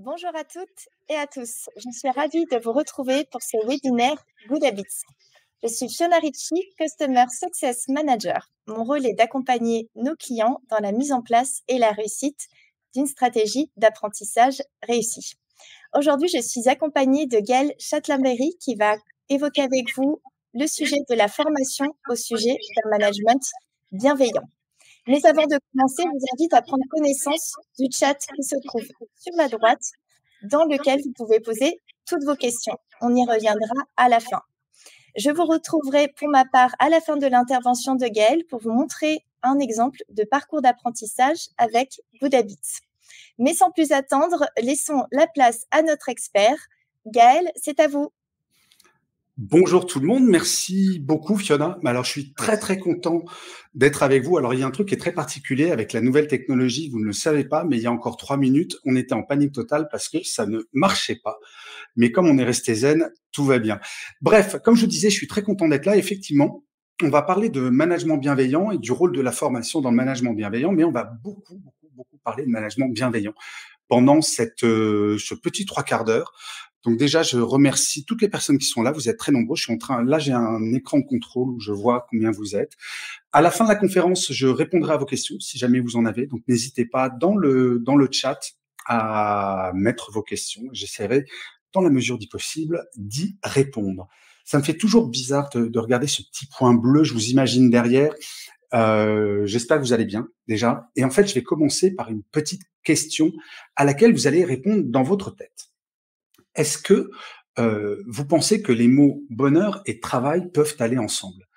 Bonjour à toutes et à tous. Je suis ravie de vous retrouver pour ce webinaire Good Habits. Je suis Fiona Ricci, Customer Success Manager. Mon rôle est d'accompagner nos clients dans la mise en place et la réussite d'une stratégie d'apprentissage réussie. Aujourd'hui, je suis accompagnée de Gaëlle Châtelain-Berry qui va évoquer avec vous le sujet de la formation au sujet d'un management bienveillant. Mais avant de commencer, je vous invite à prendre connaissance du chat qui se trouve sur la droite, dans lequel vous pouvez poser toutes vos questions. On y reviendra à la fin. Je vous retrouverai pour ma part à la fin de l'intervention de Gaëlle pour vous montrer un exemple de parcours d'apprentissage avec Good Habits. Mais sans plus attendre, laissons la place à notre expert. Gaëlle, c'est à vous. Bonjour tout le monde, merci beaucoup Fiona. Alors je suis très content d'être avec vous. Alors il y a un truc qui est très particulier avec la nouvelle technologie, vous ne le savez pas, mais il y a encore 3 minutes, on était en panique totale parce que ça ne marchait pas. Mais comme on est resté zen, tout va bien. Bref, comme je vous disais, je suis très content d'être là. Effectivement, on va parler de management bienveillant et du rôle de la formation dans le management bienveillant, mais on va beaucoup parler de management bienveillant pendant ce petit 3/4 d'heure. Donc déjà, je remercie toutes les personnes qui sont là. Vous êtes très nombreux. Là, j'ai un écran de contrôle où je vois combien vous êtes. À la fin de la conférence, je répondrai à vos questions si jamais vous en avez. Donc n'hésitez pas dans le chat à mettre vos questions. J'essaierai, dans la mesure du possible, d'y répondre. Ça me fait toujours bizarre de regarder ce petit point bleu. Je vous imagine derrière. J'espère que vous allez bien déjà. Et en fait, je vais commencer par une petite question à laquelle vous allez répondre dans votre tête. Est-ce que vous pensez que les mots bonheur et travail peuvent aller ensemble?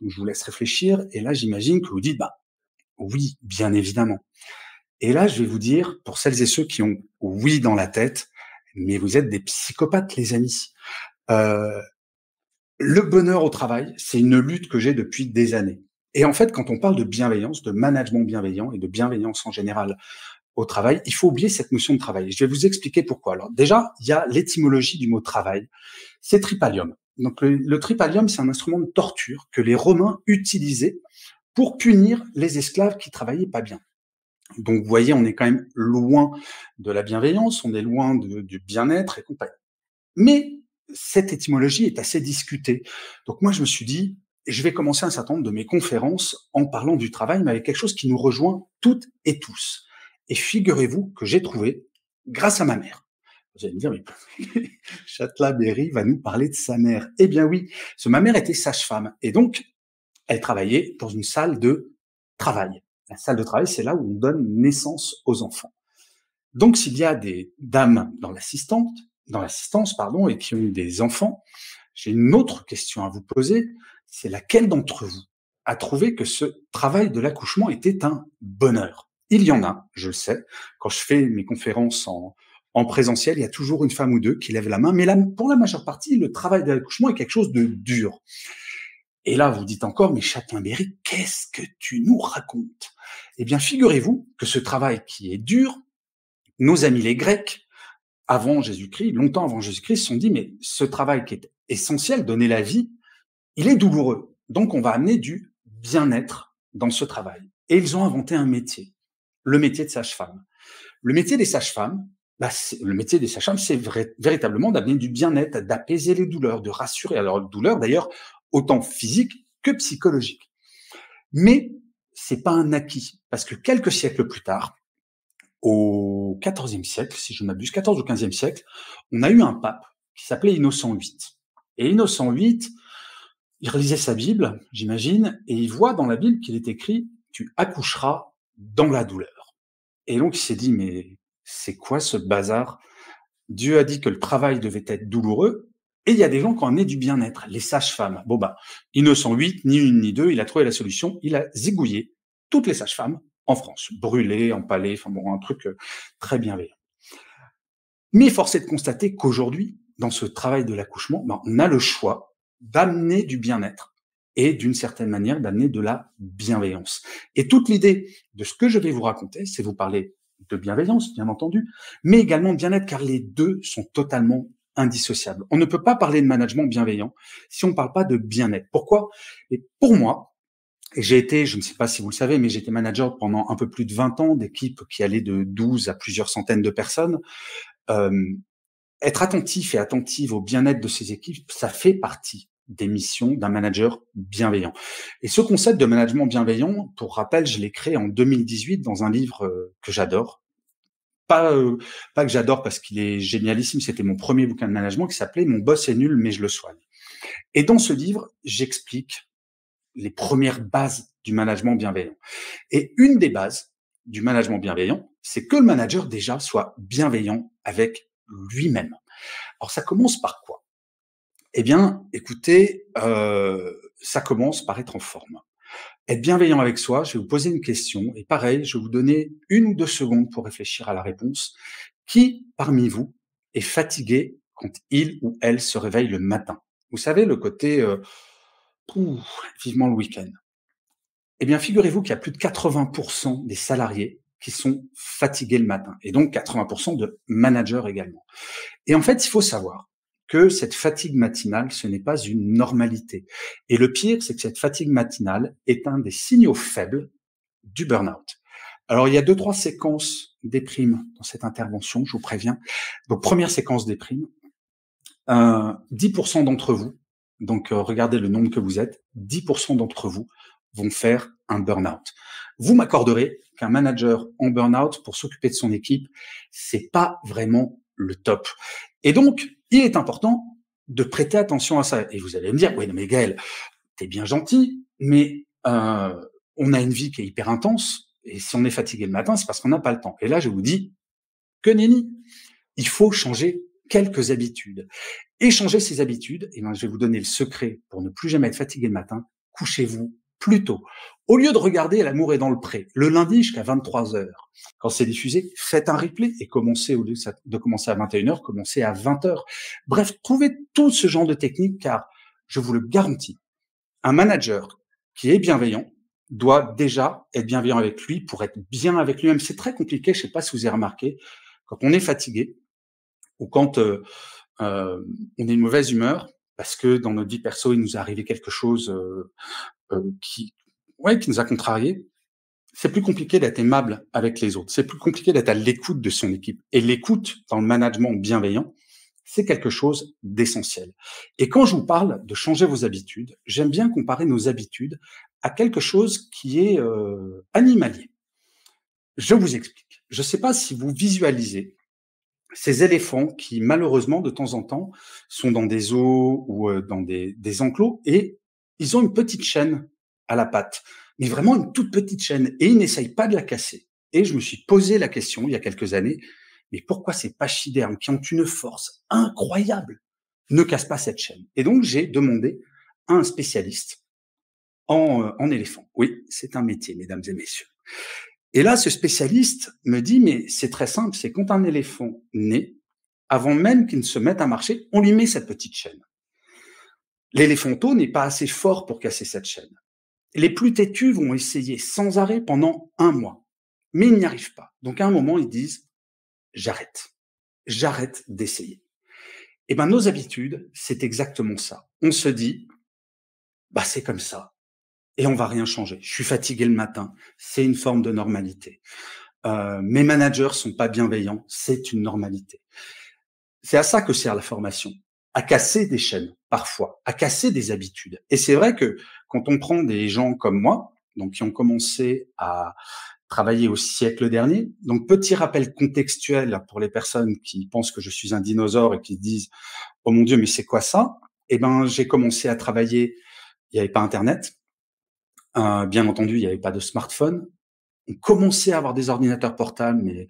Donc, je vous laisse réfléchir. Et là, j'imagine que vous dites, bah oui, bien évidemment. Et là, je vais vous dire, pour celles et ceux qui ont oui dans la tête, mais vous êtes des psychopathes, les amis. Le bonheur au travail, c'est une lutte que j'ai depuis des années. Et en fait, quand on parle de bienveillance, de management bienveillant et de bienveillance en général au travail, il faut oublier cette notion de travail. Je vais vous expliquer pourquoi. Alors déjà, il y a l'étymologie du mot travail. C'est tripalium. Donc le tripalium, c'est un instrument de torture que les Romains utilisaient pour punir les esclaves qui travaillaient pas bien. Donc vous voyez, on est quand même loin de la bienveillance, on est loin du bien-être et compagnie. Mais cette étymologie est assez discutée. Donc moi, je me suis dit, je vais commencer un certain nombre de mes conférences en parlant du travail, mais avec quelque chose qui nous rejoint toutes et tous. Et figurez-vous que j'ai trouvé, grâce à ma mère. Vous allez me dire, mais Châtelain-Berry va nous parler de sa mère. Eh bien oui, parce que ma mère était sage-femme. Et donc, elle travaillait dans une salle de travail. La salle de travail, c'est là où on donne naissance aux enfants. Donc, s'il y a des dames dans l'assistance, et qui ont eu des enfants, j'ai une autre question à vous poser. C'est laquelle d'entre vous a trouvé que ce travail de l'accouchement était un bonheur? Il y en a, je le sais. Quand je fais mes conférences en présentiel, il y a toujours une femme ou deux qui lèvent la main. Mais là, pour la majeure partie, le travail de l'accouchement est quelque chose de dur. Et là, vous dites encore, mais Châtelain-Berry, qu'est-ce que tu nous racontes? Eh bien, figurez-vous que ce travail qui est dur, nos amis les Grecs, avant Jésus-Christ, longtemps avant Jésus-Christ, se sont dit, mais ce travail qui est essentiel, donner la vie, il est douloureux. Donc, on va amener du bien-être dans ce travail. Et ils ont inventé un métier, le métier de sage-femme. Le métier des sages-femmes, c'est véritablement d'amener du bien-être, d'apaiser les douleurs, de rassurer. Alors, douleur, d'ailleurs, autant physique que psychologique. Mais c'est pas un acquis, parce que quelques siècles plus tard, au XIVe siècle, si je ne m'abuse, XIV ou XVe siècle, on a eu un pape qui s'appelait Innocent VIII. Et Innocent VIII, il relisait sa Bible, j'imagine, et il voit dans la Bible qu'il est écrit « Tu accoucheras dans la douleur ». Et donc il s'est dit « Mais c'est quoi ce bazar ?» Dieu a dit que le travail devait être douloureux, et il y a des gens qui ont amené du bien-être, les sages-femmes. Bon bah, Innocent VIII, ni une ni deux, il a trouvé la solution, il a zigouillé toutes les sages-femmes en France, brûlées, empalées, enfin bon, un truc très bienveillant. Mais force est de constater qu'aujourd'hui, dans ce travail de l'accouchement, ben, on a le choix d'amener du bien-être et d'une certaine manière d'amener de la bienveillance. Et toute l'idée de ce que je vais vous raconter, c'est vous parler de bienveillance, bien entendu, mais également de bien-être, car les deux sont totalement indissociables. On ne peut pas parler de management bienveillant si on ne parle pas de bien-être. Pourquoi? Et pour moi, et j'ai été, je ne sais pas si vous le savez, mais j'ai été manager pendant un peu plus de 20 ans d'équipes qui allaient de 12 à plusieurs centaines de personnes. être attentif et attentive au bien-être de ses équipes, ça fait partie des missions d'un manager bienveillant. Et ce concept de management bienveillant, pour rappel, je l'ai créé en 2018 dans un livre que j'adore. Pas que j'adore parce qu'il est génialissime, c'était mon premier bouquin de management qui s'appelait Mon boss est nul mais je le soigne. Et dans ce livre, j'explique les premières bases du management bienveillant. Et une des bases du management bienveillant, c'est que le manager déjà soit bienveillant avec lui-même. Alors ça commence par quoi? Eh bien, écoutez, ça commence par être en forme. Être bienveillant avec soi, je vais vous poser une question et pareil, je vais vous donner 1 ou 2 secondes pour réfléchir à la réponse. Qui parmi vous est fatigué quand il ou elle se réveille le matin? Vous savez, le côté vivement le week-end. Eh bien, figurez-vous qu'il y a plus de 80% des salariés qui sont fatigués le matin et donc 80% de managers également. Et en fait, il faut savoir que cette fatigue matinale, ce n'est pas une normalité. Et le pire, c'est que cette fatigue matinale est un des signaux faibles du burn-out. Alors, il y a 2-3 séquences déprime dans cette intervention, je vous préviens. Donc, première séquence déprime, 10% d'entre vous, donc regardez le nombre que vous êtes, 10% d'entre vous vont faire un burn-out. Vous m'accorderez qu'un manager en burn-out pour s'occuper de son équipe, c'est pas vraiment le top. Et donc, il est important de prêter attention à ça. Et vous allez me dire, oui, non mais Gaël, t'es bien gentil, mais on a une vie qui est hyper intense, et si on est fatigué le matin, c'est parce qu'on n'a pas le temps. Et là, je vous dis, que nenni, il faut changer quelques habitudes. Et changer ces habitudes, eh bien, je vais vous donner le secret pour ne plus jamais être fatigué le matin. Couchez-vous plus tôt. Au lieu de regarder L'amour est dans le pré, le lundi jusqu'à 23h, quand c'est diffusé, faites un replay et commencez, au lieu de commencer à 21h, commencez à 20h. Bref, trouvez tout ce genre de techniques car, je vous le garantis, un manager qui est bienveillant doit déjà être bienveillant avec lui pour être bien avec lui-même. C'est très compliqué, je ne sais pas si vous avez remarqué, quand on est fatigué ou quand on est une mauvaise humeur, parce que dans notre vie perso, il nous est arrivé quelque chose qui nous a contrariés, c'est plus compliqué d'être aimable avec les autres. C'est plus compliqué d'être à l'écoute de son équipe. Et l'écoute dans le management bienveillant, c'est quelque chose d'essentiel. Et quand je vous parle de changer vos habitudes, j'aime bien comparer nos habitudes à quelque chose qui est animalier. Je vous explique. Je ne sais pas si vous visualisez ces éléphants qui, malheureusement, de temps en temps, sont dans des zoos ou dans des enclos et ils ont une petite chaîne à la patte, mais vraiment une toute petite chaîne et ils n'essayent pas de la casser. Et je me suis posé la question il y a quelques années, mais pourquoi ces pachydermes qui ont une force incroyable ne cassent pas cette chaîne? Et donc, j'ai demandé à un spécialiste en éléphant. Oui, c'est un métier, mesdames et messieurs. Et là, ce spécialiste me dit, mais c'est très simple, c'est quand un éléphant naît, avant même qu'il ne se mette à marcher, on lui met cette petite chaîne. L'éléphanteau n'est pas assez fort pour casser cette chaîne. Les plus têtus vont essayer sans arrêt pendant 1 mois, mais ils n'y arrivent pas. Donc à un moment, ils disent, j'arrête d'essayer. Et ben nos habitudes, c'est exactement ça. On se dit, bah c'est comme ça. Et on va rien changer. Je suis fatigué le matin, c'est une forme de normalité. Mes managers sont pas bienveillants, c'est une normalité. C'est à ça que sert la formation, à casser des chaînes, parfois, à casser des habitudes. Et c'est vrai que quand on prend des gens comme moi, donc qui ont commencé à travailler au siècle dernier, donc petit rappel contextuel pour les personnes qui pensent que je suis un dinosaure et qui se disent « Oh mon Dieu, mais c'est quoi ça ?» Eh ben, j'ai commencé à travailler, il n'y avait pas Internet, bien entendu, il n'y avait pas de smartphone. On commençait à avoir des ordinateurs portables, mais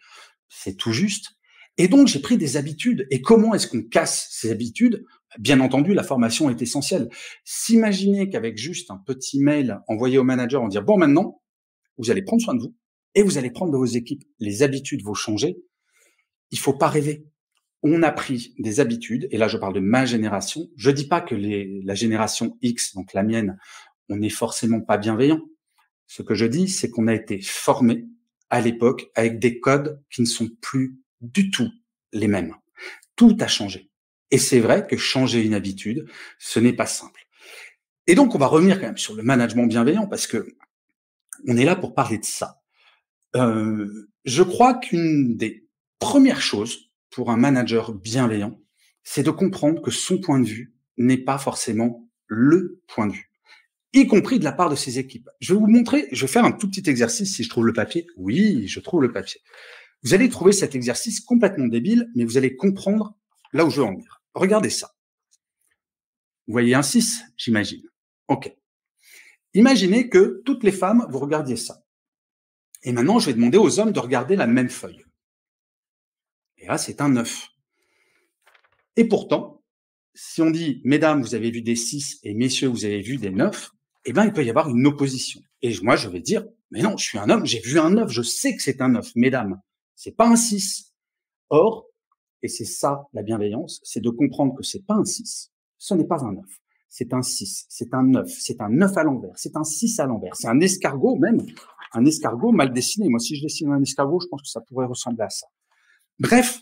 c'est tout juste. Et donc, j'ai pris des habitudes. Et comment est-ce qu'on casse ces habitudes? Bien entendu, la formation est essentielle. S'imaginer qu'avec juste un petit mail envoyé au manager, on dit « Bon, maintenant, vous allez prendre soin de vous et vous allez prendre de vos équipes. Les habitudes vont changer. » Il faut pas rêver. On a pris des habitudes, et là, je parle de ma génération. Je dis pas que la génération X, donc la mienne, on n'est forcément pas bienveillant. Ce que je dis, c'est qu'on a été formé à l'époque avec des codes qui ne sont plus du tout les mêmes. Tout a changé. Et c'est vrai que changer une habitude, ce n'est pas simple. Et donc, on va revenir quand même sur le management bienveillant parce que on est là pour parler de ça. Je crois qu'une des premières choses pour un manager bienveillant, c'est de comprendre que son point de vue n'est pas forcément le point de vue, y compris de la part de ses équipes. Je vais vous montrer, je vais faire un tout petit exercice si je trouve le papier. Oui, je trouve le papier. Vous allez trouver cet exercice complètement débile, mais vous allez comprendre là où je veux en venir. Regardez ça. Vous voyez un 6, j'imagine. OK. Imaginez que toutes les femmes, vous regardiez ça. Et maintenant, je vais demander aux hommes de regarder la même feuille. Et là, c'est un 9. Et pourtant, si on dit, mesdames, vous avez vu des 6 et messieurs, vous avez vu des 9, eh bien, il peut y avoir une opposition. Et moi, je vais dire, mais non, je suis un homme, j'ai vu un 9, je sais que c'est un 9, mesdames, c'est pas un 6. Or, et c'est ça la bienveillance, c'est de comprendre que c'est pas un 6, ce n'est pas un 9, c'est un 6, c'est un 9, c'est un 9 à l'envers, c'est un 6 à l'envers, c'est un escargot même, un escargot mal dessiné. Moi, si je dessine un escargot, je pense que ça pourrait ressembler à ça. Bref,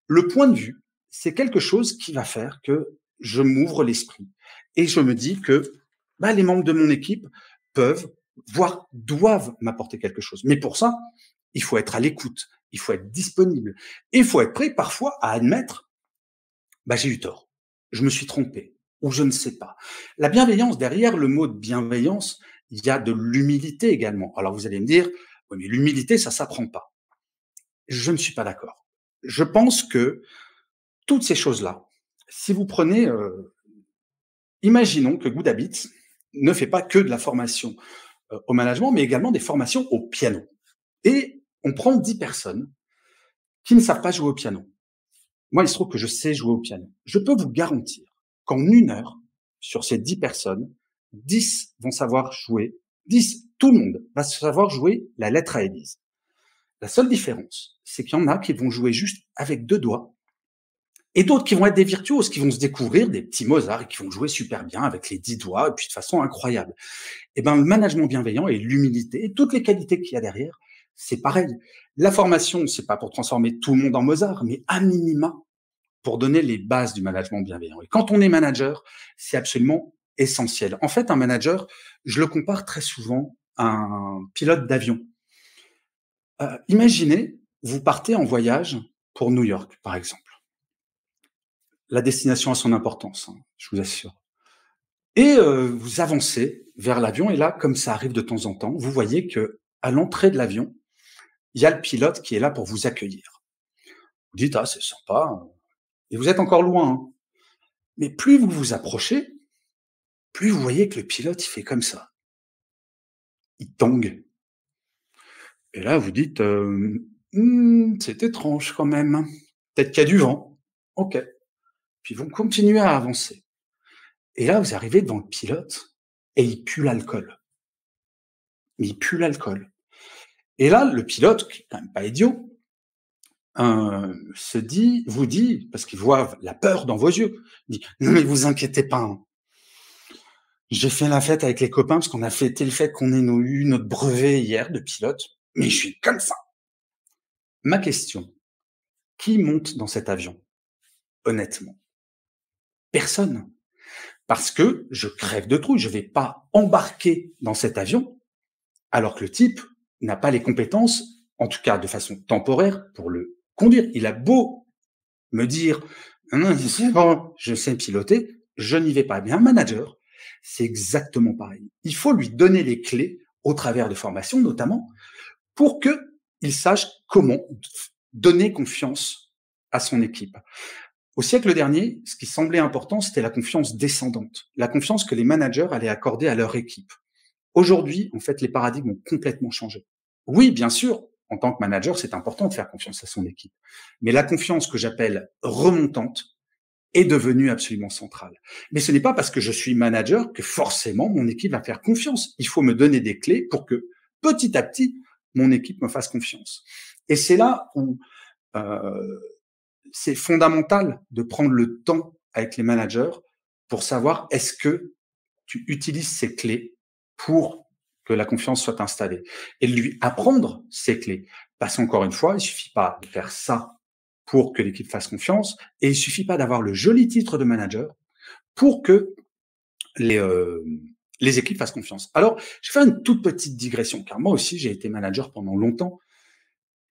le point de vue, c'est quelque chose qui va faire que je m'ouvre l'esprit et je me dis que les membres de mon équipe peuvent, voire doivent m'apporter quelque chose. Mais pour ça, il faut être à l'écoute, il faut être disponible et il faut être prêt parfois à admettre j'ai eu tort, je me suis trompé ou je ne sais pas. La bienveillance, derrière le mot de bienveillance, il y a de l'humilité également. Alors vous allez me dire, oui, mais l'humilité, ça s'apprend pas. Je ne suis pas d'accord. Je pense que toutes ces choses-là, si vous prenez, imaginons que Good Habits ne fait pas que de la formation au management, mais également des formations au piano. Et on prend 10 personnes qui ne savent pas jouer au piano. Moi, il se trouve que je sais jouer au piano. Je peux vous garantir qu'en 1 heure, sur ces 10 personnes, 10 vont savoir jouer, 10, tout le monde va savoir jouer la lettre à Élise. La seule différence, c'est qu'il y en a qui vont jouer juste avec 2 doigts, et d'autres qui vont être des virtuoses, qui vont se découvrir des petits Mozart et qui vont jouer super bien avec les 10 doigts, et puis de façon incroyable. Et le management bienveillant et l'humilité, et toutes les qualités qu'il y a derrière, c'est pareil. La formation, c'est pas pour transformer tout le monde en Mozart, mais à minima, pour donner les bases du management bienveillant. Et quand on est manager, c'est absolument essentiel. En fait, un manager, je le compare très souvent à un pilote d'avion. Imaginez, vous partez en voyage pour New York, par exemple. La destination a son importance, je vous assure. Et vous avancez vers l'avion, et là, comme ça arrive de temps en temps, vous voyez que à l'entrée de l'avion, il y a le pilote qui est là pour vous accueillir. Vous dites, c'est sympa, et vous êtes encore loin. Mais plus vous vous approchez, plus vous voyez que le pilote, il fait comme ça. Il tangue. Et là, vous dites, c'est étrange quand même. Peut-être qu'il y a du vent. OK. Puis vous continuez à avancer. Et là, vous arrivez devant le pilote et il pue l'alcool. Mais il pue l'alcool. Et là, le pilote, qui est quand même pas idiot, vous dit, parce qu'il voit la peur dans vos yeux, il dit, non mais vous inquiétez pas, j'ai fait la fête avec les copains parce qu'on a fêté le fait qu'on ait eu notre brevet hier de pilote, mais je suis comme ça. Ma question, qui monte dans cet avion? Honnêtement, personne. Parce que je crève de trouille, je vais pas embarquer dans cet avion alors que le type n'a pas les compétences, en tout cas de façon temporaire, pour le conduire. Il a beau me dire, non, c'est bon, je sais piloter, je n'y vais pas. Mais un manager, c'est exactement pareil. Il faut lui donner les clés au travers de formations, notamment, pour qu'il sache comment donner confiance à son équipe. Au siècle dernier, ce qui semblait important, c'était la confiance descendante, la confiance que les managers allaient accorder à leur équipe. Aujourd'hui, en fait, les paradigmes ont complètement changé. Oui, bien sûr, en tant que manager, c'est important de faire confiance à son équipe. Mais la confiance que j'appelle remontante est devenue absolument centrale. Mais ce n'est pas parce que je suis manager que forcément mon équipe va faire confiance. Il faut me donner des clés pour que petit à petit, mon équipe me fasse confiance. Et c'est là où c'est fondamental de prendre le temps avec les managers pour savoir est-ce que tu utilises ces clés pour que la confiance soit installée et lui apprendre ces clés. Parce qu'encore une fois, il suffit pas de faire ça pour que l'équipe fasse confiance et il suffit pas d'avoir le joli titre de manager pour que les équipes fassent confiance. Alors, je vais faire une toute petite digression car moi aussi j'ai été manager pendant longtemps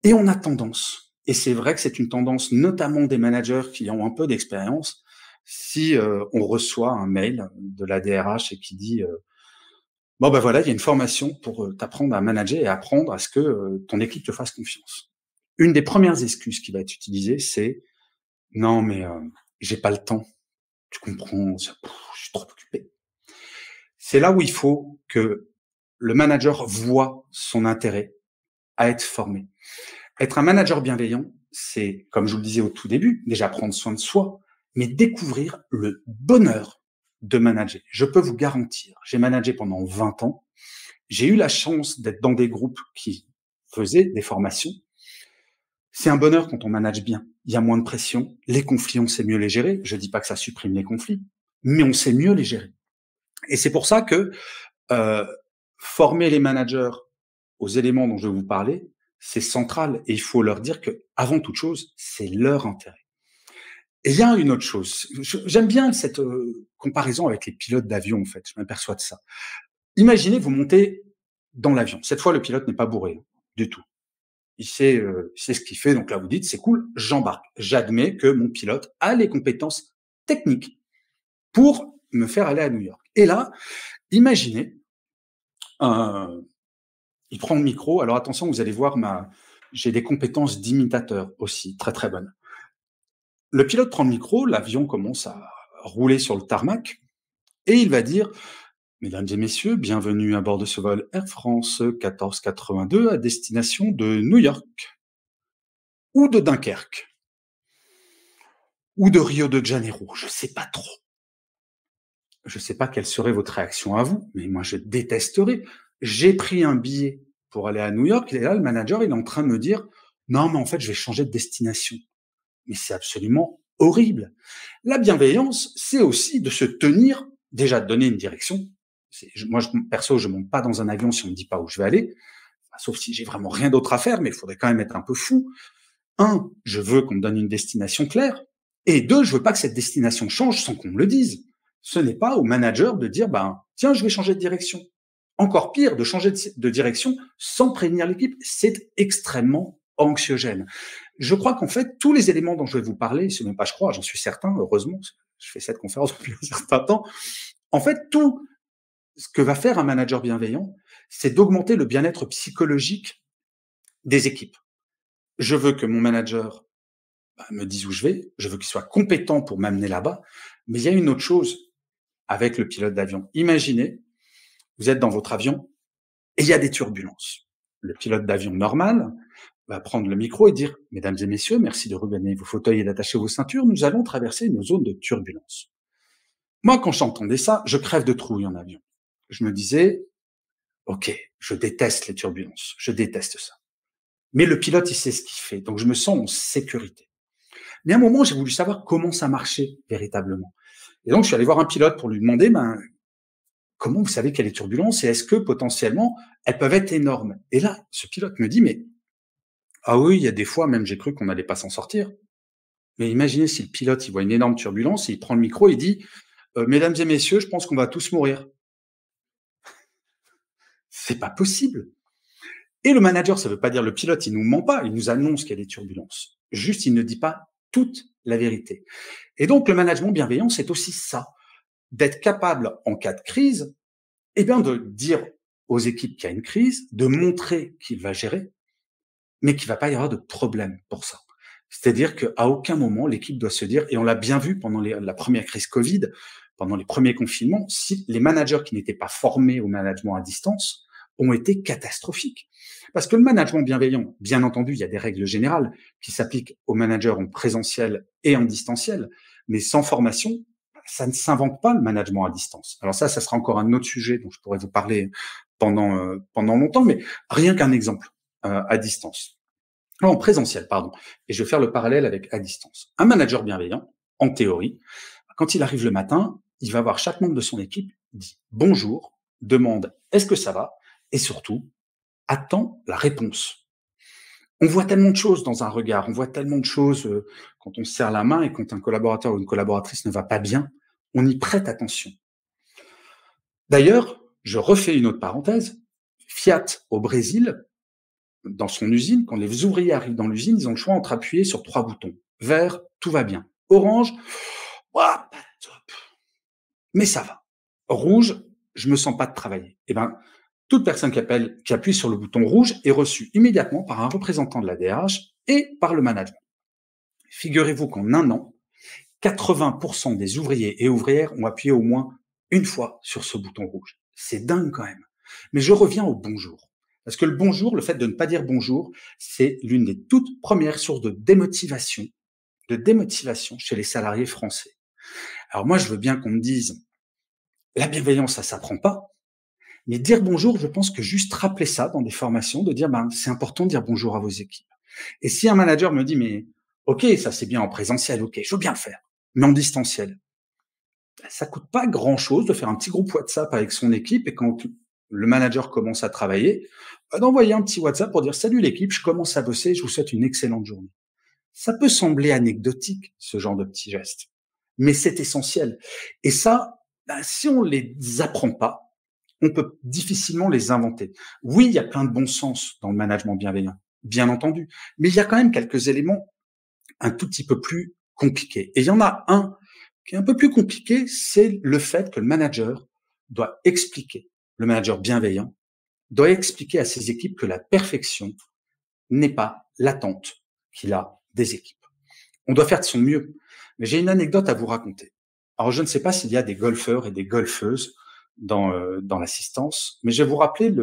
et on a tendance, Et c'est vrai que c'est une tendance, notamment des managers qui ont un peu d'expérience. Si on reçoit un mail de la DRH et qui dit bon ben voilà, il y a une formation pour t'apprendre à manager et apprendre à ce que ton équipe te fasse confiance. Une des premières excuses qui va être utilisée, c'est non mais j'ai pas le temps. Tu comprends, je suis trop occupé. C'est là où il faut que le manager voit son intérêt à être formé. Être un manager bienveillant, c'est, comme je vous le disais au tout début, déjà prendre soin de soi, mais découvrir le bonheur de manager. Je peux vous garantir, j'ai managé pendant 20 ans, j'ai eu la chance d'être dans des groupes qui faisaient des formations. C'est un bonheur quand on manage bien. Il y a moins de pression, les conflits, on sait mieux les gérer. Je dis pas que ça supprime les conflits, mais on sait mieux les gérer. Et c'est pour ça que former les managers aux éléments dont je vais vous parler, c'est central et il faut leur dire que, avant toute chose, c'est leur intérêt. Et il y a une autre chose. J'aime bien cette comparaison avec les pilotes d'avion, en fait. Je m'aperçois de ça. Imaginez, vous montez dans l'avion. Cette fois, le pilote n'est pas bourré du tout. Il sait ce qu'il fait. Donc là, vous dites, c'est cool, j'embarque. J'admets que mon pilote a les compétences techniques pour me faire aller à New York. Et là, imaginez, il prend le micro. Alors attention, vous allez voir, j'ai des compétences d'imitateur aussi, très très bonnes. Le pilote prend le micro, l'avion commence à rouler sur le tarmac, et il va dire « Mesdames et messieurs, bienvenue à bord de ce vol Air France 1482 à destination de New York, ou de Dunkerque, ou de Rio de Janeiro, je sais pas trop. Je sais pas quelle serait votre réaction à vous, mais moi je détesterais. J'ai pris un billet pour aller à New York, et là le manager il est en train de me dire « Non, mais en fait je vais changer de destination ». Mais c'est absolument horrible. La bienveillance, c'est aussi de se tenir, déjà de donner une direction. Moi, perso, je monte pas dans un avion si on me dit pas où je vais aller, sauf si j'ai vraiment rien d'autre à faire, mais il faudrait quand même être un peu fou. Un, je veux qu'on me donne une destination claire. Et deux, je veux pas que cette destination change sans qu'on me le dise. Ce n'est pas au manager de dire, tiens, je vais changer de direction. Encore pire, de changer de direction sans prévenir l'équipe. C'est extrêmement anxiogène. Je crois qu'en fait, tous les éléments dont je vais vous parler, c'est même pas je crois, j'en suis certain, heureusement, je fais cette conférence depuis un certain temps, en fait, tout ce que va faire un manager bienveillant, c'est d'augmenter le bien-être psychologique des équipes. Je veux que mon manager me dise où je vais, je veux qu'il soit compétent pour m'amener là-bas, mais il y a une autre chose avec le pilote d'avion. Imaginez, vous êtes dans votre avion et il y a des turbulences. Le pilote d'avion normal va prendre le micro et dire « Mesdames et messieurs, merci de regagner vos fauteuils et d'attacher vos ceintures, nous allons traverser une zone de turbulence. » Moi, quand j'entendais ça, je crève de trouille en avion. Je me disais « Ok, je déteste les turbulences, je déteste ça. » Mais le pilote, il sait ce qu'il fait, donc je me sens en sécurité. Mais à un moment, j'ai voulu savoir comment ça marchait véritablement. Et donc, je suis allé voir un pilote pour lui demander comment vous savez qu'il y a les turbulences et est-ce que potentiellement, elles peuvent être énormes. Et là, ce pilote me dit « Mais ah oui, il y a des fois, même j'ai cru qu'on n'allait pas s'en sortir. » Mais imaginez si le pilote, il voit une énorme turbulence, et il prend le micro et dit Mesdames et messieurs, je pense qu'on va tous mourir. » C'est pas possible. Et le manager, ça veut pas dire le pilote, il nous ment pas, il nous annonce qu'il y a des turbulences. Juste, il ne dit pas toute la vérité. Et donc, le management bienveillant, c'est aussi ça, d'être capable, en cas de crise, de dire aux équipes qu'il y a une crise, de montrer qu'il va gérer, mais qu'il va pas y avoir de problème pour ça. C'est-à-dire qu'à aucun moment, l'équipe doit se dire, et on l'a bien vu pendant la première crise Covid, pendant les premiers confinements, si les managers qui n'étaient pas formés au management à distance ont été catastrophiques. Parce que le management bienveillant, bien entendu, il y a des règles générales qui s'appliquent aux managers en présentiel et en distanciel, mais sans formation, ça ne s'invente pas le management à distance. Alors ça sera encore un autre sujet dont je pourrais vous parler pendant longtemps, mais rien qu'un exemple à distance. En présentiel, pardon. Et je vais faire le parallèle avec à distance. Un manager bienveillant, en théorie, quand il arrive le matin, il va voir chaque membre de son équipe, dit bonjour, demande est-ce que ça va, et surtout, attend la réponse. On voit tellement de choses dans un regard, on voit tellement de choses quand on se serre la main et quand un collaborateur ou une collaboratrice ne va pas bien, on y prête attention. D'ailleurs, je refais une autre parenthèse, Fiat au Brésil, dans son usine, quand les ouvriers arrivent dans l'usine, ils ont le choix entre appuyer sur 3 boutons. Vert, tout va bien. Orange, ouah, pas top. Mais ça va. Rouge, je me sens pas de travailler. Eh ben, toute personne qui appuie sur le bouton rouge est reçue immédiatement par un représentant de la DRH et par le management. Figurez-vous qu'en un an, 80% des ouvriers et ouvrières ont appuyé au moins une fois sur ce bouton rouge. C'est dingue quand même. Mais je reviens au bonjour. Parce que le bonjour, le fait de ne pas dire bonjour, c'est l'une des toutes premières sources de démotivation chez les salariés français. Alors moi, je veux bien qu'on me dise, la bienveillance, ça s'apprend pas. Mais dire bonjour, je pense que juste rappeler ça dans des formations, de dire, c'est important de dire bonjour à vos équipes. Et si un manager me dit, mais ok, ça c'est bien en présentiel, ok, je veux bien le faire, mais en distanciel, ça coûte pas grand-chose de faire un petit groupe WhatsApp avec son équipe et quand le manager commence à travailler, d'envoyer un petit WhatsApp pour dire, salut l'équipe, je commence à bosser, je vous souhaite une excellente journée. Ça peut sembler anecdotique, ce genre de petits gestes, mais c'est essentiel. Et ça, si on les apprend pas, on peut difficilement les inventer. Oui, il y a plein de bon sens dans le management bienveillant, bien entendu, mais il y a quand même quelques éléments un tout petit peu plus compliqués. Et il y en a un qui est un peu plus compliqué, c'est le fait que le manager bienveillant, doit expliquer à ses équipes que la perfection n'est pas l'attente qu'il a des équipes. On doit faire de son mieux. Mais j'ai une anecdote à vous raconter. Alors, je ne sais pas s'il y a des golfeurs et des golfeuses dans l'assistance, mais je vais vous rappeler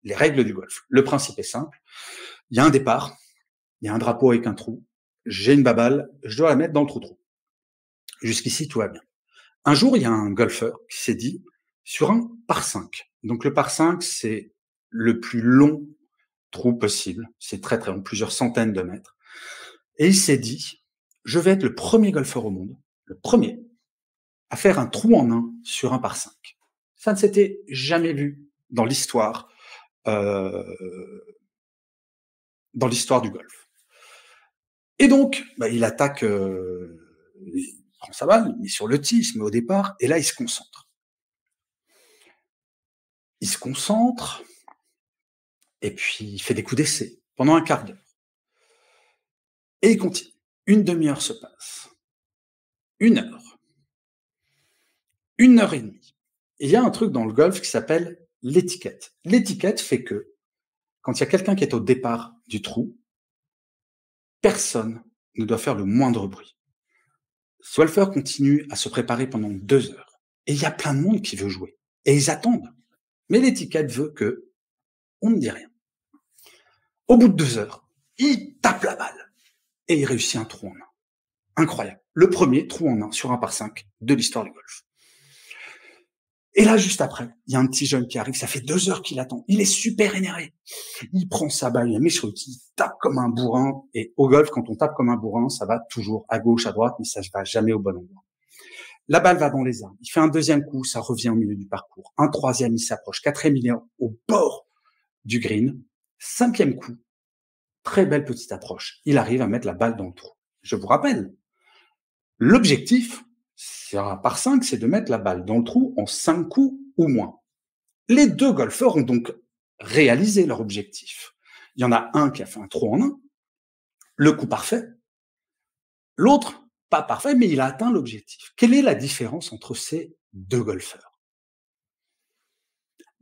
les règles du golf. Le principe est simple. Il y a un départ, il y a un drapeau avec un trou, j'ai une baballe, je dois la mettre dans le trou. Jusqu'ici, tout va bien. Un jour, il y a un golfeur qui s'est dit, sur un par 5. Donc le par 5, c'est le plus long trou possible. C'est très très long, plusieurs centaines de mètres. Et il s'est dit, je vais être le premier golfeur au monde, le premier, à faire un trou en 1 sur un par 5. Ça ne s'était jamais vu dans l'histoire du golf. Et donc, il attaque, il prend sa balle, il met sur le tee, il se met au départ, et là, il se concentre. Et puis il fait des coups d'essai pendant un quart d'heure. Et il continue. Une demi-heure se passe. 1 heure. 1 heure et demie. Et il y a un truc dans le golf qui s'appelle l'étiquette. L'étiquette fait que, quand il y a quelqu'un qui est au départ du trou, personne ne doit faire le moindre bruit. Ce golfeur continue à se préparer pendant 2 heures. Et il y a plein de monde qui veut jouer. Et ils attendent. Mais l'étiquette veut que on ne dit rien. Au bout de 2 heures, il tape la balle. Et il réussit un trou en 1. Incroyable. Le premier trou en 1 sur un par 5 de l'histoire du golf. Et là, juste après, il y a un petit jeune qui arrive, ça fait 2 heures qu'il attend. Il est super énervé. Il prend sa balle, il la met sur le tee, il tape comme un bourrin. Et au golf, quand on tape comme un bourrin, ça va toujours à gauche, à droite, mais ça ne va jamais au bon endroit. La balle va dans les arbres. Il fait un deuxième coup, ça revient au milieu du parcours. Un troisième, il s'approche. Quatrième, il est au bord du green. 5e coup, très belle petite approche. Il arrive à mettre la balle dans le trou. Je vous rappelle, l'objectif, c'est un par 5, c'est de mettre la balle dans le trou en 5 coups ou moins. Les 2 golfeurs ont donc réalisé leur objectif. Il y en a un qui a fait un trou en 1, le coup parfait. L'autre, pas parfait, mais il a atteint l'objectif. Quelle est la différence entre ces 2 golfeurs?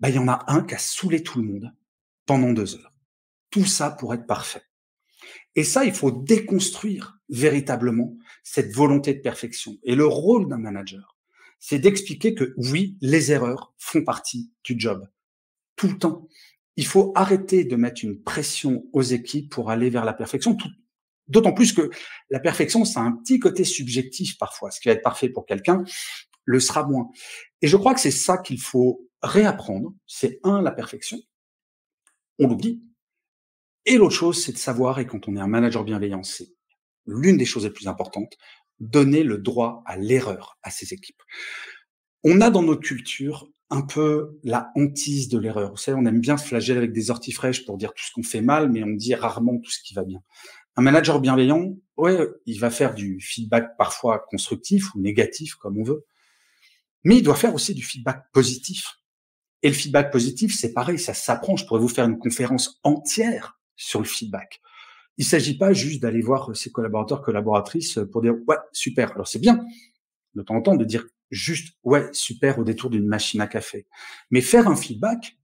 Il y en a un qui a saoulé tout le monde pendant 2 heures. Tout ça pour être parfait. Et ça, il faut déconstruire véritablement cette volonté de perfection. Et le rôle d'un manager, c'est d'expliquer que oui, les erreurs font partie du job. Tout le temps. Il faut arrêter de mettre une pression aux équipes pour aller vers la perfection. D'autant plus que la perfection, ça a un petit côté subjectif parfois. Ce qui va être parfait pour quelqu'un le sera moins. Et je crois que c'est ça qu'il faut réapprendre. C'est la perfection. On l'oublie. Et l'autre chose, c'est de savoir, et quand on est un manager bienveillant, c'est l'une des choses les plus importantes, donner le droit à l'erreur à ses équipes. On a dans notre culture un peu la hantise de l'erreur. Vous savez, on aime bien se flageller avec des orties fraîches pour dire tout ce qu'on fait mal, mais on dit rarement tout ce qui va bien. Un manager bienveillant, il va faire du feedback parfois constructif ou négatif, comme on veut, mais il doit faire aussi du feedback positif. Et le feedback positif, c'est pareil, ça s'apprend. Je pourrais vous faire une conférence entière sur le feedback. Il s'agit pas juste d'aller voir ses collaborateurs, collaboratrices pour dire ouais, super. Alors c'est bien de temps en temps de dire juste ouais, super au détour d'une machine à café. Mais faire un feedback,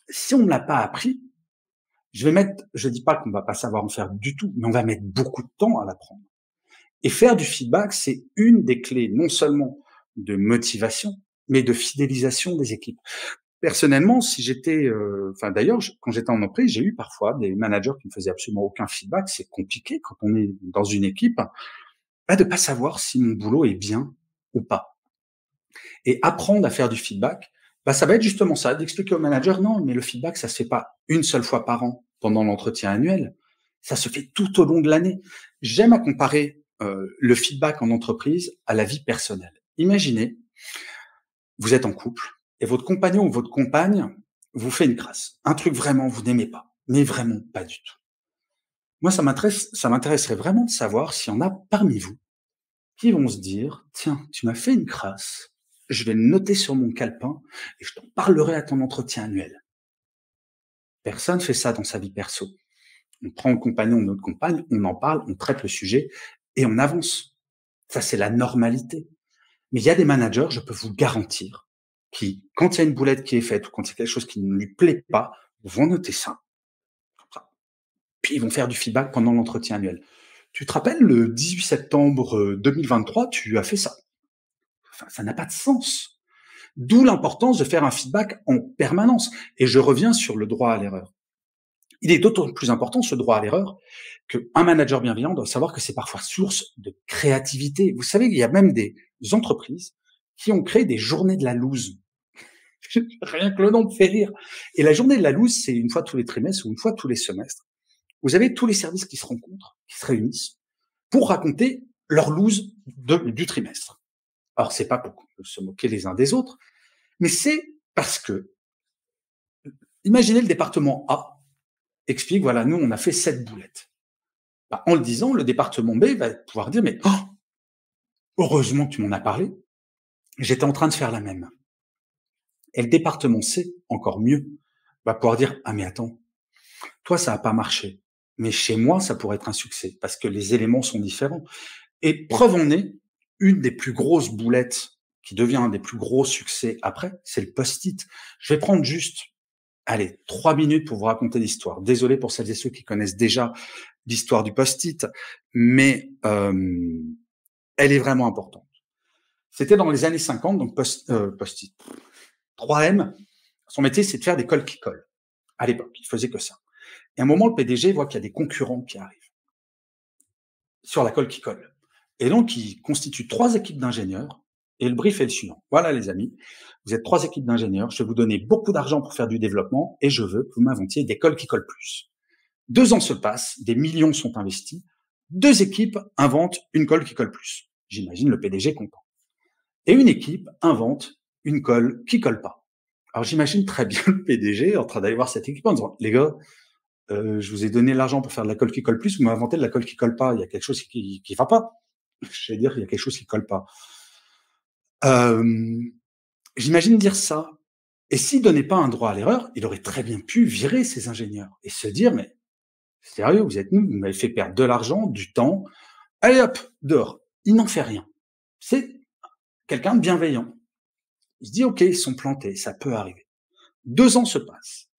si on ne l'a pas appris, je dis pas qu'on va pas savoir en faire du tout, mais on va mettre beaucoup de temps à l'apprendre. Et faire du feedback, c'est une des clés non seulement de motivation, mais de fidélisation des équipes. Personnellement, si j'étais, d'ailleurs, quand j'étais en entreprise, j'ai eu parfois des managers qui ne faisaient absolument aucun feedback. C'est compliqué quand on est dans une équipe, de pas savoir si mon boulot est bien ou pas. Et apprendre à faire du feedback, ça va être justement ça, d'expliquer au manager, non, mais le feedback, ça se fait pas une seule fois par an pendant l'entretien annuel. Ça se fait tout au long de l'année. J'aime à comparer le feedback en entreprise à la vie personnelle. Imaginez, vous êtes en couple et votre compagnon ou votre compagne vous fait une crasse. Un truc vraiment, vous n'aimez pas. Mais vraiment pas du tout. Moi, ça m'intéresserait vraiment de savoir s'il y en a parmi vous qui vont se dire, tiens, tu m'as fait une crasse, je vais le noter sur mon calepin et je t'en parlerai à ton entretien annuel. Personne fait ça dans sa vie perso. On prend le compagnon ou notre compagne, on en parle, on traite le sujet et on avance. Ça, c'est la normalité. Mais il y a des managers, je peux vous garantir, qui, quand il y a une boulette qui est faite ou quand il y a quelque chose qui ne lui plaît pas, vont noter ça. Puis ils vont faire du feedback pendant l'entretien annuel. Tu te rappelles, le 18 septembre 2023, tu as fait ça. Enfin, ça n'a pas de sens. D'où l'importance de faire un feedback en permanence. Et je reviens sur le droit à l'erreur. Il est d'autant plus important, ce droit à l'erreur, qu'un manager bienveillant doit savoir que c'est parfois source de créativité. Vous savez, il y a même des entreprises qui ont créé des journées de la loose. Rien que le nom me fait rire. Et la journée de la loose, c'est une fois tous les trimestres ou une fois tous les semestres. Vous avez tous les services qui se rencontrent, qui se réunissent, pour raconter leur loose du trimestre. Alors, c'est pas pour se moquer les uns des autres, mais c'est parce que, imaginez le département A explique, voilà, nous, on a fait 7 boulettes. En le disant, le département B va pouvoir dire, mais heureusement que tu m'en as parlé, j'étais en train de faire la même. Et le département C, encore mieux, va pouvoir dire, ah mais attends, toi, ça n'a pas marché, mais chez moi, ça pourrait être un succès, parce que les éléments sont différents. Et preuve en est, une des plus grosses boulettes qui devient un des plus gros succès après, c'est le post-it. Je vais prendre juste, 3 minutes pour vous raconter l'histoire. Désolé pour celles et ceux qui connaissent déjà l'histoire du post-it, mais elle est vraiment importante. C'était dans les années 50, donc post-it. 3M, son métier, c'est de faire des cols qui collent. À l'époque, il faisait que ça. Et à un moment, le PDG voit qu'il y a des concurrents qui arrivent sur la colle qui colle. Et donc, il constitue 3 équipes d'ingénieurs. Et le brief est le suivant. Voilà, les amis, vous êtes 3 équipes d'ingénieurs. Je vais vous donner beaucoup d'argent pour faire du développement et je veux que vous m'inventiez des colles qui collent plus. 2 ans se passent, des millions sont investis. 2 équipes inventent une colle qui colle plus. J'imagine le PDG content. Et une équipe invente une colle qui colle pas. Alors, j'imagine très bien le PDG en train d'aller voir cette équipe en disant, les gars, je vous ai donné l'argent pour faire de la colle qui colle plus, vous m'inventez de la colle qui colle pas. Il y a quelque chose qui va pas. Je vais dire, il y a quelque chose qui colle pas. J'imagine dire ça. Et s'il donnait pas un droit à l'erreur, il aurait très bien pu virer ses ingénieurs et se dire, mais sérieux, vous êtes nous, vous m'avez fait perdre de l'argent, du temps. Allez hop, dehors. Il n'en fait rien. C'est quelqu'un de bienveillant. Il se dit, OK, ils sont plantés, ça peut arriver. 2 ans se passent.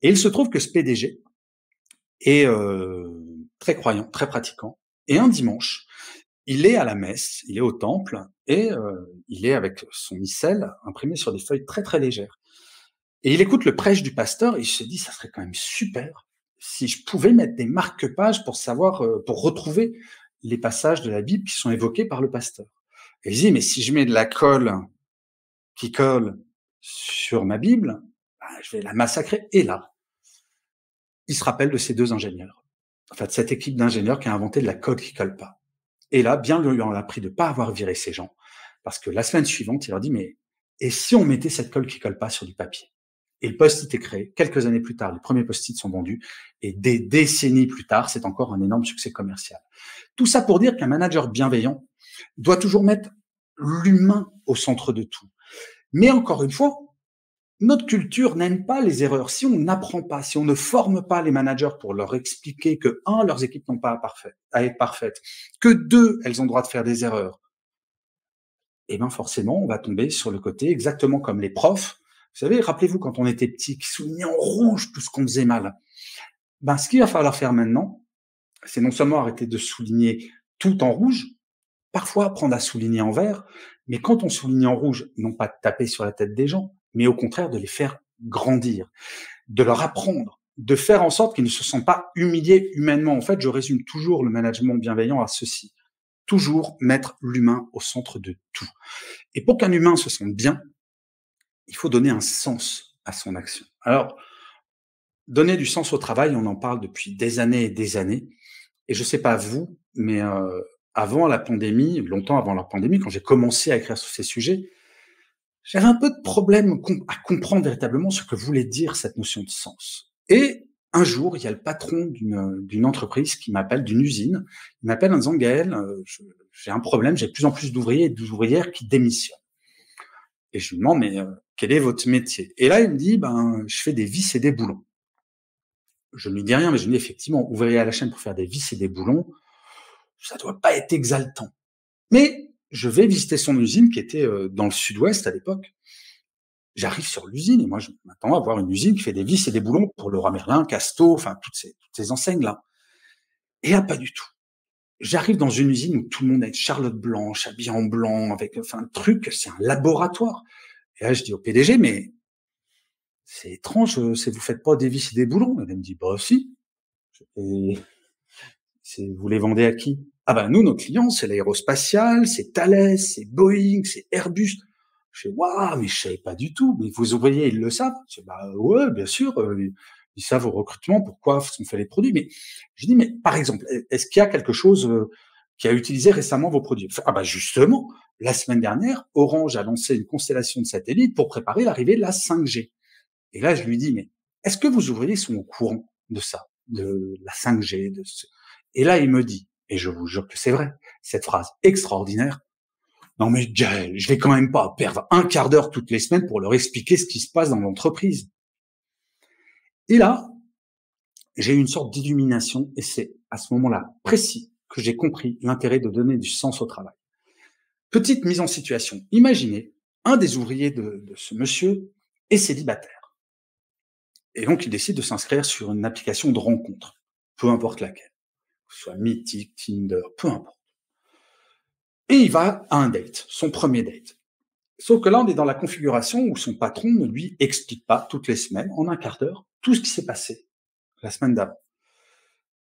Et il se trouve que ce PDG est très croyant, très pratiquant. Et un dimanche, il est à la messe, il est au temple, et il est avec son missel imprimé sur des feuilles très très légères. Et il écoute le prêche du pasteur, et il se dit, ça serait quand même super si je pouvais mettre des marque-pages pour savoir, pour retrouver les passages de la Bible qui sont évoqués par le pasteur. Et il dit, mais si je mets de la colle qui colle sur ma Bible, je vais la massacrer. Et là, il se rappelle de ces 2 ingénieurs. En fait, cette équipe d'ingénieurs qui a inventé de la colle qui colle pas. Et là, bien lui en a pris de pas avoir viré ces gens. Parce que la semaine suivante, il leur dit, mais, et si on mettait cette colle qui colle pas sur du papier? Et le post-it est créé. Quelques années plus tard, les premiers post-it sont vendus. Et des décennies plus tard, c'est encore un énorme succès commercial. Tout ça pour dire qu'un manager bienveillant doit toujours mettre l'humain au centre de tout. Mais encore une fois, Notre culture n'aime pas les erreurs. Si on n'apprend pas, si on ne forme pas les managers pour leur expliquer que, un, leurs équipes n'ont pas à être parfaites, que deux, elles ont le droit de faire des erreurs, eh bien forcément, on va tomber sur le côté exactement comme les profs. Vous savez, rappelez-vous quand on était petit, qui soulignaient en rouge tout ce qu'on faisait mal. Ben, ce qu'il va falloir faire maintenant, c'est non seulement arrêter de souligner tout en rouge, parfois apprendre à souligner en vert, mais quand on souligne en rouge, non pas de taper sur la tête des gens, mais au contraire de les faire grandir, de leur apprendre, de faire en sorte qu'ils ne se sentent pas humiliés humainement. En fait, je résume toujours le management bienveillant à ceci. Toujours mettre l'humain au centre de tout. Et pour qu'un humain se sente bien, il faut donner un sens à son action. Alors, donner du sens au travail, on en parle depuis des années et des années. Et je sais pas vous, mais avant la pandémie, longtemps avant la pandémie, quand j'ai commencé à écrire sur ces sujets, j'avais un peu de problème à comprendre véritablement ce que voulait dire cette notion de sens. Et un jour, il y a le patron d'une entreprise qui m'appelle, d'une usine, il m'appelle en disant: Gaël, j'ai un problème, j'ai de plus en plus d'ouvriers et d'ouvrières qui démissionnent. Et je lui demande: mais quel est votre métier? Et là, il me dit: ben, je fais des vis et des boulons. Je ne lui dis rien, mais je lui dis: effectivement, ouvrier à la chaîne pour faire des vis et des boulons, ça doit pas être exaltant. Mais je vais visiter son usine qui était dans le sud-ouest à l'époque. J'arrive sur l'usine et moi, je m'attends à voir une usine qui fait des vis et des boulons pour Leroy Merlin, Casto, enfin toutes ces enseignes-là. Et là, pas du tout. J'arrive dans une usine où tout le monde est Charlotte blanche, habillé en blanc, avec enfin un truc, c'est un laboratoire. Et là, je dis au PDG: mais c'est étrange, vous faites pas des vis et des boulons? Elle me dit: bah si. Et vous les vendez à qui? Ah ben nous, nos clients, c'est l'aérospatiale, c'est Thales, c'est Boeing, c'est Airbus. Je fais: waouh, mais je savais pas du tout. Mais vos ouvriers, ils le savent? Je dis: bah ouais, bien sûr, ils savent au recrutement pourquoi sont faits les produits. Mais je dis: mais par exemple, est-ce qu'il y a quelque chose qui a utilisé récemment vos produits? Ah bah justement, la semaine dernière, Orange a lancé une constellation de satellites pour préparer l'arrivée de la 5G. Et là, je lui dis: mais est-ce que vos ouvriers sont au courant de ça, de la 5G, de ce... Et là, il me dit, et je vous jure que c'est vrai, cette phrase extraordinaire: non mais Gaël, je vais quand même pas perdre un quart d'heure toutes les semaines pour leur expliquer ce qui se passe dans l'entreprise. Et là, j'ai eu une sorte d'illumination, et c'est à ce moment-là précis que j'ai compris l'intérêt de donner du sens au travail. Petite mise en situation. Imaginez, un des ouvriers de ce monsieur est célibataire. Et donc, il décide de s'inscrire sur une application de rencontre, peu importe laquelle, que ce soit Mythique, Tinder, peu importe. Et il va à un date, son premier date. Sauf que là, on est dans la configuration où son patron ne lui explique pas toutes les semaines, en un quart d'heure, tout ce qui s'est passé la semaine d'avant.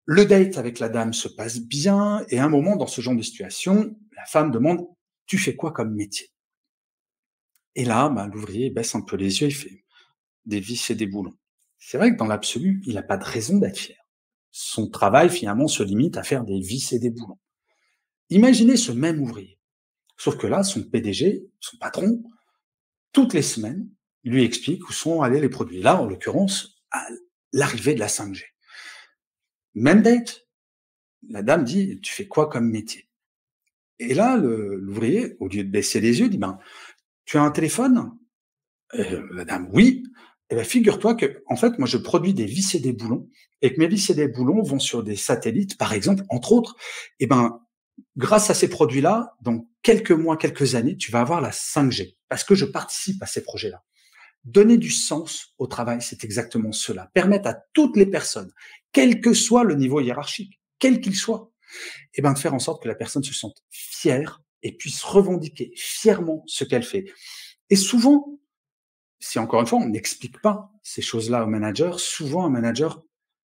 Le date avec la dame se passe bien, et à un moment, dans ce genre de situation, la femme demande: tu fais quoi comme métier? Et là, bah, l'ouvrier baisse un peu les yeux, il fait: des vis et des boulons. C'est vrai que dans l'absolu, il n'a pas de raison d'être fier. Son travail, finalement, se limite à faire des vis et des boulons. Imaginez ce même ouvrier. Sauf que là, son PDG, son patron, toutes les semaines, lui explique où sont allés les produits. Là, en l'occurrence, à l'arrivée de la 5G. Même date. La dame dit: tu fais quoi comme métier? Et là, l'ouvrier, au lieu de baisser les yeux, dit: ben, tu as un téléphone? La dame: oui. Eh ben, figure-toi que, en fait, moi, je produis des vis et des boulons, et que mes vis et des boulons vont sur des satellites, par exemple, entre autres. Eh ben, grâce à ces produits-là, dans quelques mois, quelques années, tu vas avoir la 5G, parce que je participe à ces projets-là. Donner du sens au travail, c'est exactement cela. Permettre à toutes les personnes, quel que soit le niveau hiérarchique, quel qu'il soit, eh ben, de faire en sorte que la personne se sente fière et puisse revendiquer fièrement ce qu'elle fait. Et souvent, si encore une fois, on n'explique pas ces choses-là au manager, souvent un manager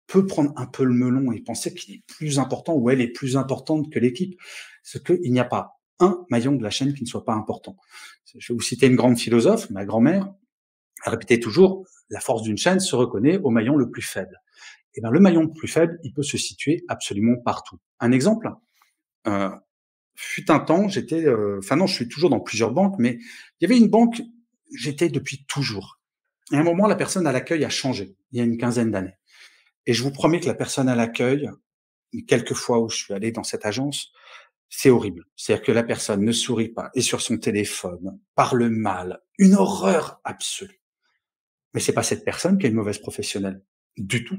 peut prendre un peu le melon et penser qu'il est plus important ou elle est plus importante que l'équipe. C'est qu'il n'y a pas un maillon de la chaîne qui ne soit pas important. Je vais vous citer une grande philosophe, ma grand-mère, elle répétait toujours: la force d'une chaîne se reconnaît au maillon le plus faible. Et bien, le maillon le plus faible, il peut se situer absolument partout. Un exemple, euh, fut un temps, j'étais, enfin non, je suis toujours dans plusieurs banques, mais il y avait une banque, j'étais depuis toujours. Et à un moment, la personne à l'accueil a changé, il y a une quinzaine d'années. Et je vous promets que la personne à l'accueil, quelques fois où je suis allé dans cette agence, c'est horrible. C'est-à-dire que la personne ne sourit pas, est sur son téléphone, parle mal, une horreur absolue. Mais c'est pas cette personne qui est une mauvaise professionnelle. Du tout.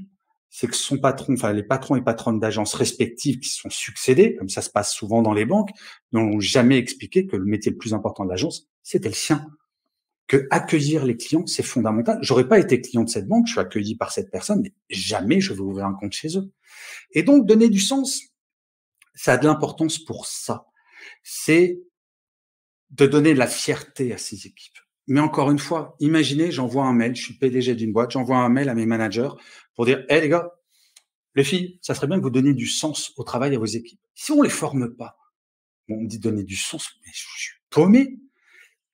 C'est que son patron, enfin, les patrons et patronnes d'agences respectives qui se sont succédés, comme ça se passe souvent dans les banques, n'ont jamais expliqué que le métier le plus important de l'agence, c'était le sien. Que accueillir les clients, c'est fondamental. J'aurais pas été client de cette banque, je suis accueilli par cette personne, mais jamais je vais ouvrir un compte chez eux. Et donc, donner du sens, ça a de l'importance pour ça. C'est de donner de la fierté à ces équipes. Mais encore une fois, imaginez, j'envoie un mail, je suis PDG d'une boîte, j'envoie un mail à mes managers pour dire, hé les gars, les filles, ça serait bien que vous donniez du sens au travail à vos équipes. Si on les forme pas, on me dit donner du sens, mais je suis paumé.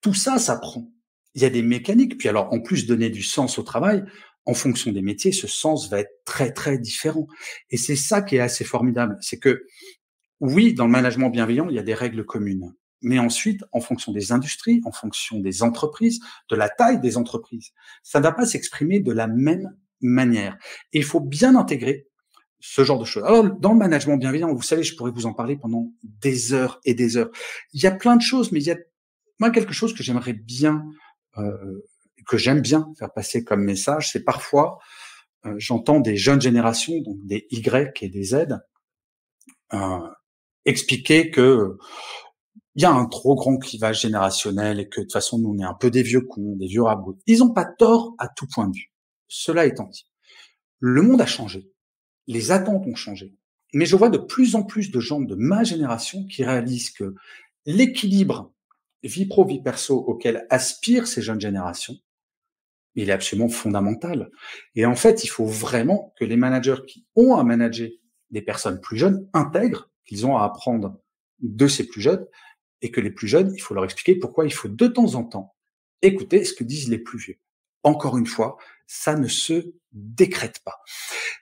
Tout ça, ça prend. Il y a des mécaniques. Puis alors, en plus, donner du sens au travail, en fonction des métiers, ce sens va être très, très différent. Et c'est ça qui est assez formidable. C'est que, oui, dans le management bienveillant, il y a des règles communes. Mais ensuite, en fonction des industries, en fonction des entreprises, de la taille des entreprises, ça ne va pas s'exprimer de la même manière. Et il faut bien intégrer ce genre de choses. Alors, dans le management bienveillant, vous savez, je pourrais vous en parler pendant des heures et des heures. Il y a plein de choses, mais il y a moi quelque chose que j'aimerais bien, que j'aime bien faire passer comme message, c'est parfois, j'entends des jeunes générations, donc des Y et des Z, expliquer que il y a un trop grand clivage générationnel et que de toute façon, nous, on est un peu des vieux cons, des vieux rabots. Ils n'ont pas tort à tout point de vue. Cela étant dit, le monde a changé. Les attentes ont changé. Mais je vois de plus en plus de gens de ma génération qui réalisent que l'équilibre vie pro, vie perso auquel aspirent ces jeunes générations, il est absolument fondamental. Et en fait, il faut vraiment que les managers qui ont à manager des personnes plus jeunes intègrent qu'ils ont à apprendre de ces plus jeunes et que les plus jeunes, il faut leur expliquer pourquoi il faut de temps en temps écouter ce que disent les plus vieux. Encore une fois, ça ne se décrète pas.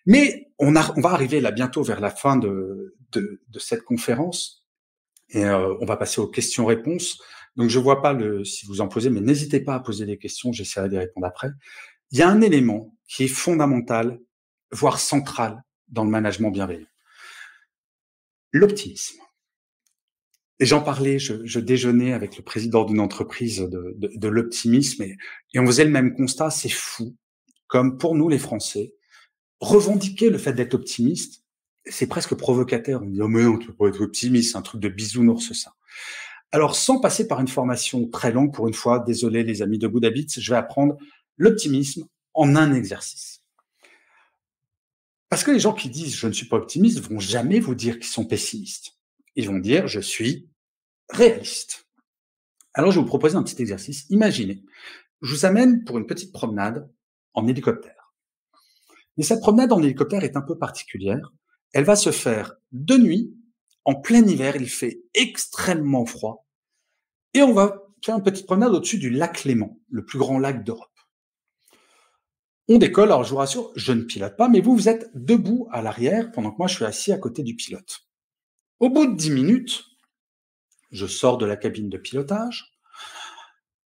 Mais on va arriver là bientôt vers la fin de cette conférence et on va passer aux questions-réponses. Donc je vois pas si vous en posez, mais n'hésitez pas à poser des questions, j'essaierai d'y répondre après. Il y a un élément qui est fondamental, voire central dans le management bienveillant. L'optimisme. Et j'en parlais, je déjeunais avec le président d'une entreprise de l'optimisme et on faisait le même constat, c'est fou. Comme pour nous les Français, revendiquer le fait d'être optimiste, c'est presque provocateur. On dit, oh mais non, tu peux pas être optimiste, c'est un truc de bisounours ça. Alors, sans passer par une formation très longue, pour une fois, désolé les amis de Good Habits, je vais apprendre l'optimisme en un exercice. Parce que les gens qui disent « je ne suis pas optimiste » vont jamais vous dire qu'ils sont pessimistes. Ils vont dire « je suis réaliste ». Alors, je vais vous proposer un petit exercice. Imaginez, je vous amène pour une petite promenade en hélicoptère. Mais cette promenade en hélicoptère est un peu particulière. Elle va se faire de nuit, en plein hiver, il fait extrêmement froid, et on va faire une petite promenade au-dessus du lac Léman, le plus grand lac d'Europe. On décolle, alors je vous rassure, je ne pilote pas, mais vous êtes debout à l'arrière, pendant que moi je suis assis à côté du pilote. Au bout de 10 minutes, je sors de la cabine de pilotage,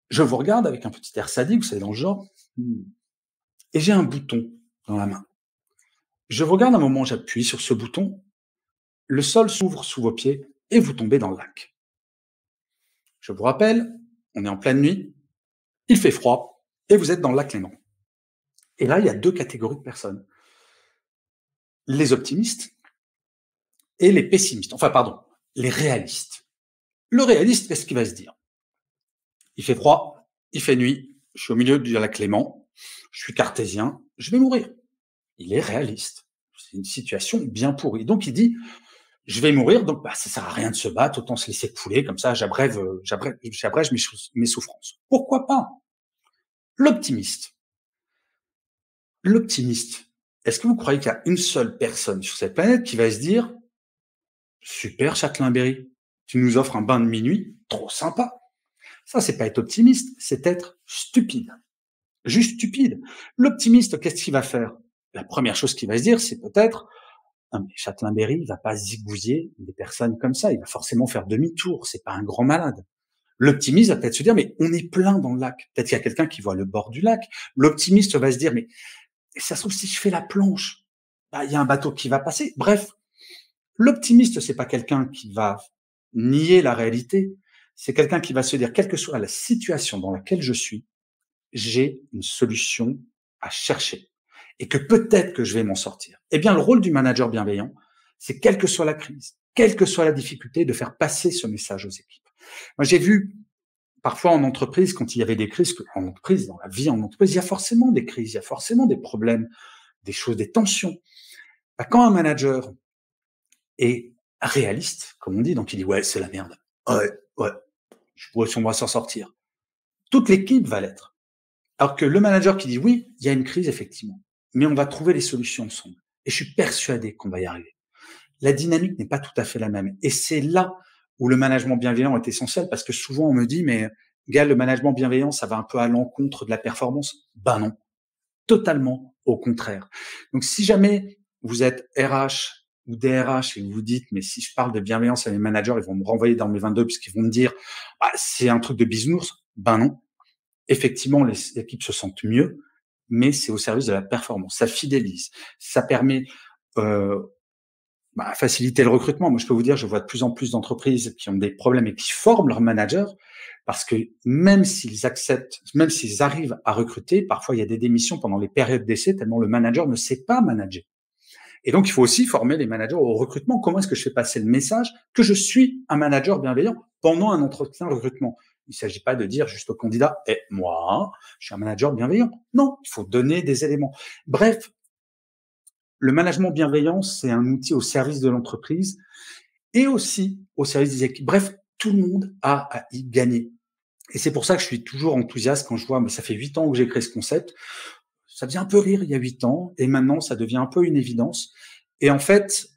je vous regarde avec un petit air sadique, vous savez, dans le genre, et j'ai un bouton dans la main. Je vous regarde un moment, j'appuie sur ce bouton, le sol s'ouvre sous vos pieds et vous tombez dans le lac. Je vous rappelle, on est en pleine nuit, il fait froid et vous êtes dans le lac Léman. Et là, il y a deux catégories de personnes. Les optimistes et les pessimistes. Enfin, pardon, les réalistes. Le réaliste, qu'est-ce qu'il va se dire? Il fait froid, il fait nuit, je suis au milieu du lac Léman, je suis cartésien, je vais mourir. Il est réaliste. C'est une situation bien pourrie. Donc, il dit, je vais mourir, donc ça sert à rien de se battre, autant se laisser couler, comme ça j'abrège mes souffrances. Pourquoi pas? L'optimiste. L'optimiste. Est-ce que vous croyez qu'il y a une seule personne sur cette planète qui va se dire super Châtelain-Berry, tu nous offres un bain de minuit, trop sympa. Ça, c'est pas être optimiste, c'est être stupide. Juste stupide. L'optimiste, qu'est-ce qu'il va faire? La première chose qu'il va se dire, c'est peut-être non, mais Châtelain-Berry, il va pas zigouiller des personnes comme ça, il va forcément faire demi-tour, c'est pas un grand malade. L'optimiste va peut-être se dire, mais on est plein dans le lac. Peut-être qu'il y a quelqu'un qui voit le bord du lac. L'optimiste va se dire, mais ça se trouve, si je fais la planche, bah, il y a un bateau qui va passer. Bref, l'optimiste, c'est pas quelqu'un qui va nier la réalité. C'est quelqu'un qui va se dire, quelle que soit la situation dans laquelle je suis, j'ai une solution à chercher et que peut-être que je vais m'en sortir. Eh bien, le rôle du manager bienveillant, c'est quelle que soit la crise, quelle que soit la difficulté, de faire passer ce message aux équipes. Moi, j'ai vu parfois en entreprise, quand il y avait des crises, en entreprise, dans la vie en entreprise, il y a forcément des crises, il y a forcément des problèmes, des choses, des tensions. Bah, quand un manager est réaliste, comme on dit, donc il dit ouais, c'est la merde, ouais, je pourrais sûrement s'en sortir. Toute l'équipe va l'être. Alors que le manager qui dit oui, il y a une crise effectivement, mais on va trouver les solutions ensemble. Et je suis persuadé qu'on va y arriver. La dynamique n'est pas tout à fait la même. Et c'est là où le management bienveillant est essentiel, parce que souvent on me dit, mais Gaël, le management bienveillant, ça va un peu à l'encontre de la performance. Ben non, totalement au contraire. Donc si jamais vous êtes RH ou DRH et vous vous dites, mais si je parle de bienveillance à mes managers, ils vont me renvoyer dans mes 22 puisqu'ils vont me dire, ah, c'est un truc de bisounours. Ben non. Effectivement, les équipes se sentent mieux, mais c'est au service de la performance. Ça fidélise. Ça permet faciliter le recrutement. Moi, je peux vous dire, je vois de plus en plus d'entreprises qui ont des problèmes et qui forment leurs managers parce que même s'ils acceptent, même s'ils arrivent à recruter, parfois il y a des démissions pendant les périodes d'essai tellement le manager ne sait pas manager. Et donc, il faut aussi former les managers au recrutement. Comment est-ce que je fais passer le message que je suis un manager bienveillant pendant un entretien de recrutement? Il ne s'agit pas de dire juste au candidat, moi, je suis un manager bienveillant. Non, il faut donner des éléments. Bref, le management bienveillant, c'est un outil au service de l'entreprise et aussi au service des équipes. Bref, tout le monde a à y gagner. Et c'est pour ça que je suis toujours enthousiaste quand je vois, mais ça fait 8 ans que j'ai créé ce concept. Ça faisait un peu rire il y a 8 ans et maintenant, ça devient un peu une évidence. Et en fait,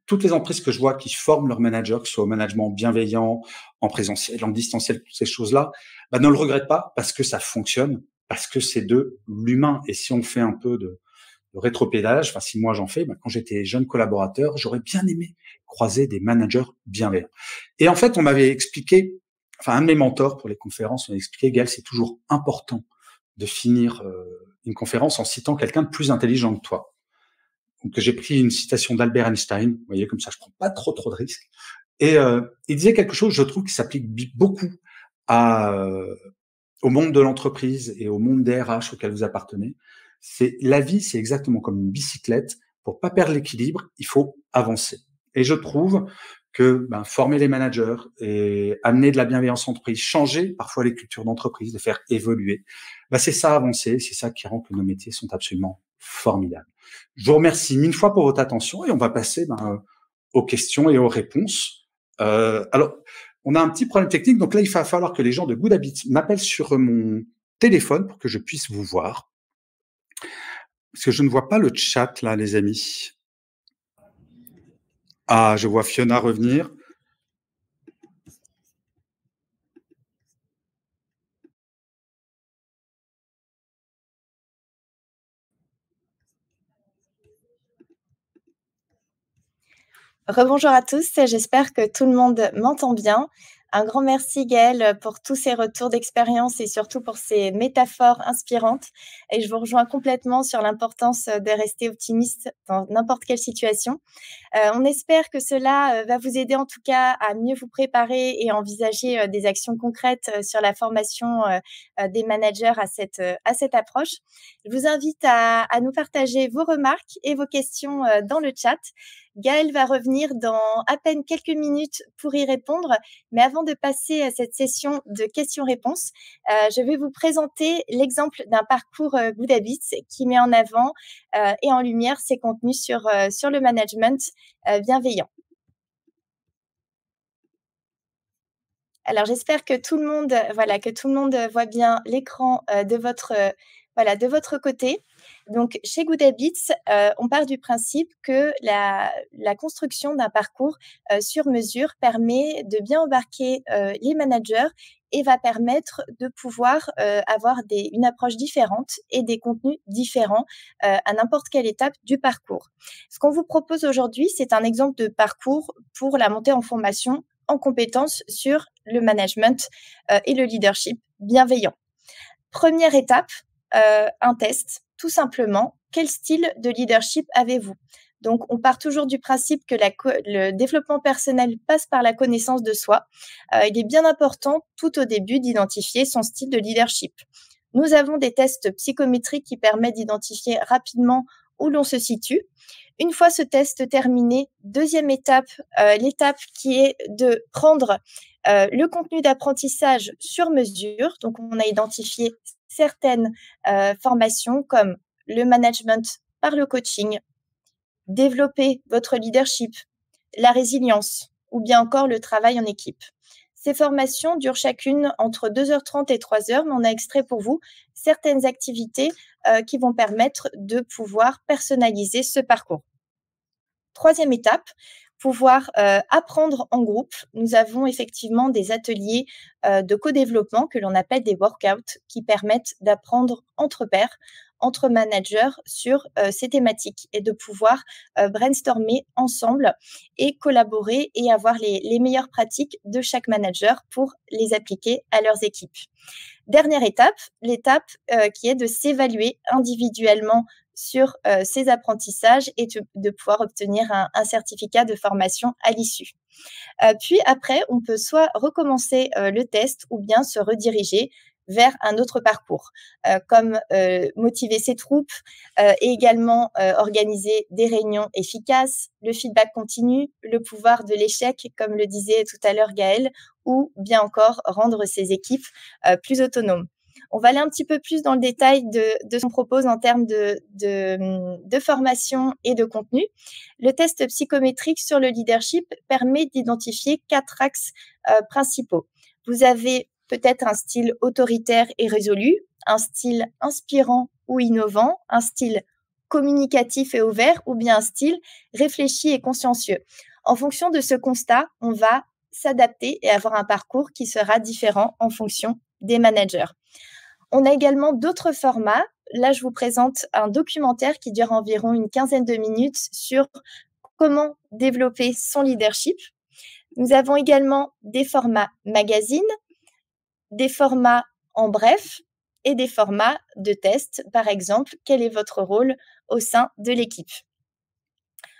toutes les entreprises que je vois qui forment leurs managers, que ce soit au management bienveillant, en présentiel, en distanciel, toutes ces choses-là, ne le regrettent pas parce que ça fonctionne, parce que c'est de l'humain. Et si on fait un peu de rétropédalage, enfin si moi j'en fais, quand j'étais jeune collaborateur, j'aurais bien aimé croiser des managers bienveillants. Et en fait, on m'avait expliqué, enfin un de mes mentors pour les conférences m'avait expliqué, Gaël, c'est toujours important de finir une conférence en citant quelqu'un de plus intelligent que toi. Donc j'ai pris une citation d'Albert Einstein, vous voyez, comme ça je prends pas trop de risques. Et il disait quelque chose, je trouve, qui s'applique beaucoup au monde de l'entreprise et au monde des RH auquel vous appartenez. C'est la vie, c'est exactement comme une bicyclette. Pour pas perdre l'équilibre, il faut avancer. Et je trouve que former les managers et amener de la bienveillance en entreprise, changer parfois les cultures d'entreprise, les faire évoluer, c'est ça avancer, c'est ça qui rend que nos métiers sont absolument formidables. Je vous remercie 1000 fois pour votre attention et on va passer aux questions et aux réponses. Alors, on a un petit problème technique, donc là, il va falloir que les gens de Good Habits m'appellent sur mon téléphone pour que je puisse vous voir. Parce que je ne vois pas le chat, là, les amis. Ah, je vois Fiona revenir. Rebonjour à tous, j'espère que tout le monde m'entend bien. Un grand merci Gaël pour tous ces retours d'expérience et surtout pour ces métaphores inspirantes. Et je vous rejoins complètement sur l'importance de rester optimiste dans n'importe quelle situation. On espère que cela va vous aider en tout cas à mieux vous préparer et envisager des actions concrètes sur la formation des managers à cette approche. Je vous invite à nous partager vos remarques et vos questions dans le chat. Gaël va revenir dans à peine quelques minutes pour y répondre. Mais avant de passer à cette session de questions-réponses, je vais vous présenter l'exemple d'un parcours Good Habits qui met en avant et en lumière ses contenus sur le management bienveillant. Alors, j'espère que tout le monde voit bien l'écran de votre côté. Donc, chez Good Habits, on part du principe que la construction d'un parcours sur mesure permet de bien embarquer les managers et va permettre de pouvoir avoir une approche différente et des contenus différents à n'importe quelle étape du parcours. Ce qu'on vous propose aujourd'hui, c'est un exemple de parcours pour la montée en formation en compétences sur le management et le leadership bienveillant. Première étape, un test, tout simplement. Quel style de leadership avez-vous ? Donc, on part toujours du principe que le développement personnel passe par la connaissance de soi. Il est bien important tout au début d'identifier son style de leadership. Nous avons des tests psychométriques qui permettent d'identifier rapidement où l'on se situe. Une fois ce test terminé, deuxième étape, l'étape qui est de prendre le contenu d'apprentissage sur mesure. Donc, on a identifié certaines formations comme le management par le coaching, développer votre leadership, la résilience ou bien encore le travail en équipe. Ces formations durent chacune entre 2h30 et 3h, mais on a extrait pour vous certaines activités qui vont permettre de pouvoir personnaliser ce parcours. Troisième étape, pouvoir apprendre en groupe. Nous avons effectivement des ateliers de co-développement que l'on appelle des workouts qui permettent d'apprendre entre pairs, entre managers sur ces thématiques et de pouvoir brainstormer ensemble et collaborer et avoir les meilleures pratiques de chaque manager pour les appliquer à leurs équipes. Dernière étape, l'étape qui est de s'évaluer individuellement sur ces apprentissages et de pouvoir obtenir un certificat de formation à l'issue. Puis après, on peut soit recommencer le test ou bien se rediriger vers un autre parcours, comme motiver ses troupes et également organiser des réunions efficaces, le feedback continu, le pouvoir de l'échec, comme le disait tout à l'heure Gaëlle, ou bien encore rendre ses équipes plus autonomes. On va aller un petit peu plus dans le détail de ce qu'on propose en termes de formation et de contenu. Le test psychométrique sur le leadership permet d'identifier 4 axes principaux. Vous avez peut-être un style autoritaire et résolu, un style inspirant ou innovant, un style communicatif et ouvert, ou bien un style réfléchi et consciencieux. En fonction de ce constat, on va s'adapter et avoir un parcours qui sera différent en fonction des managers. On a également d'autres formats. Là, je vous présente un documentaire qui dure environ une quinzaine de minutes sur comment développer son leadership. Nous avons également des formats magazines, des formats en bref et des formats de test. Par exemple, quel est votre rôle au sein de l'équipe?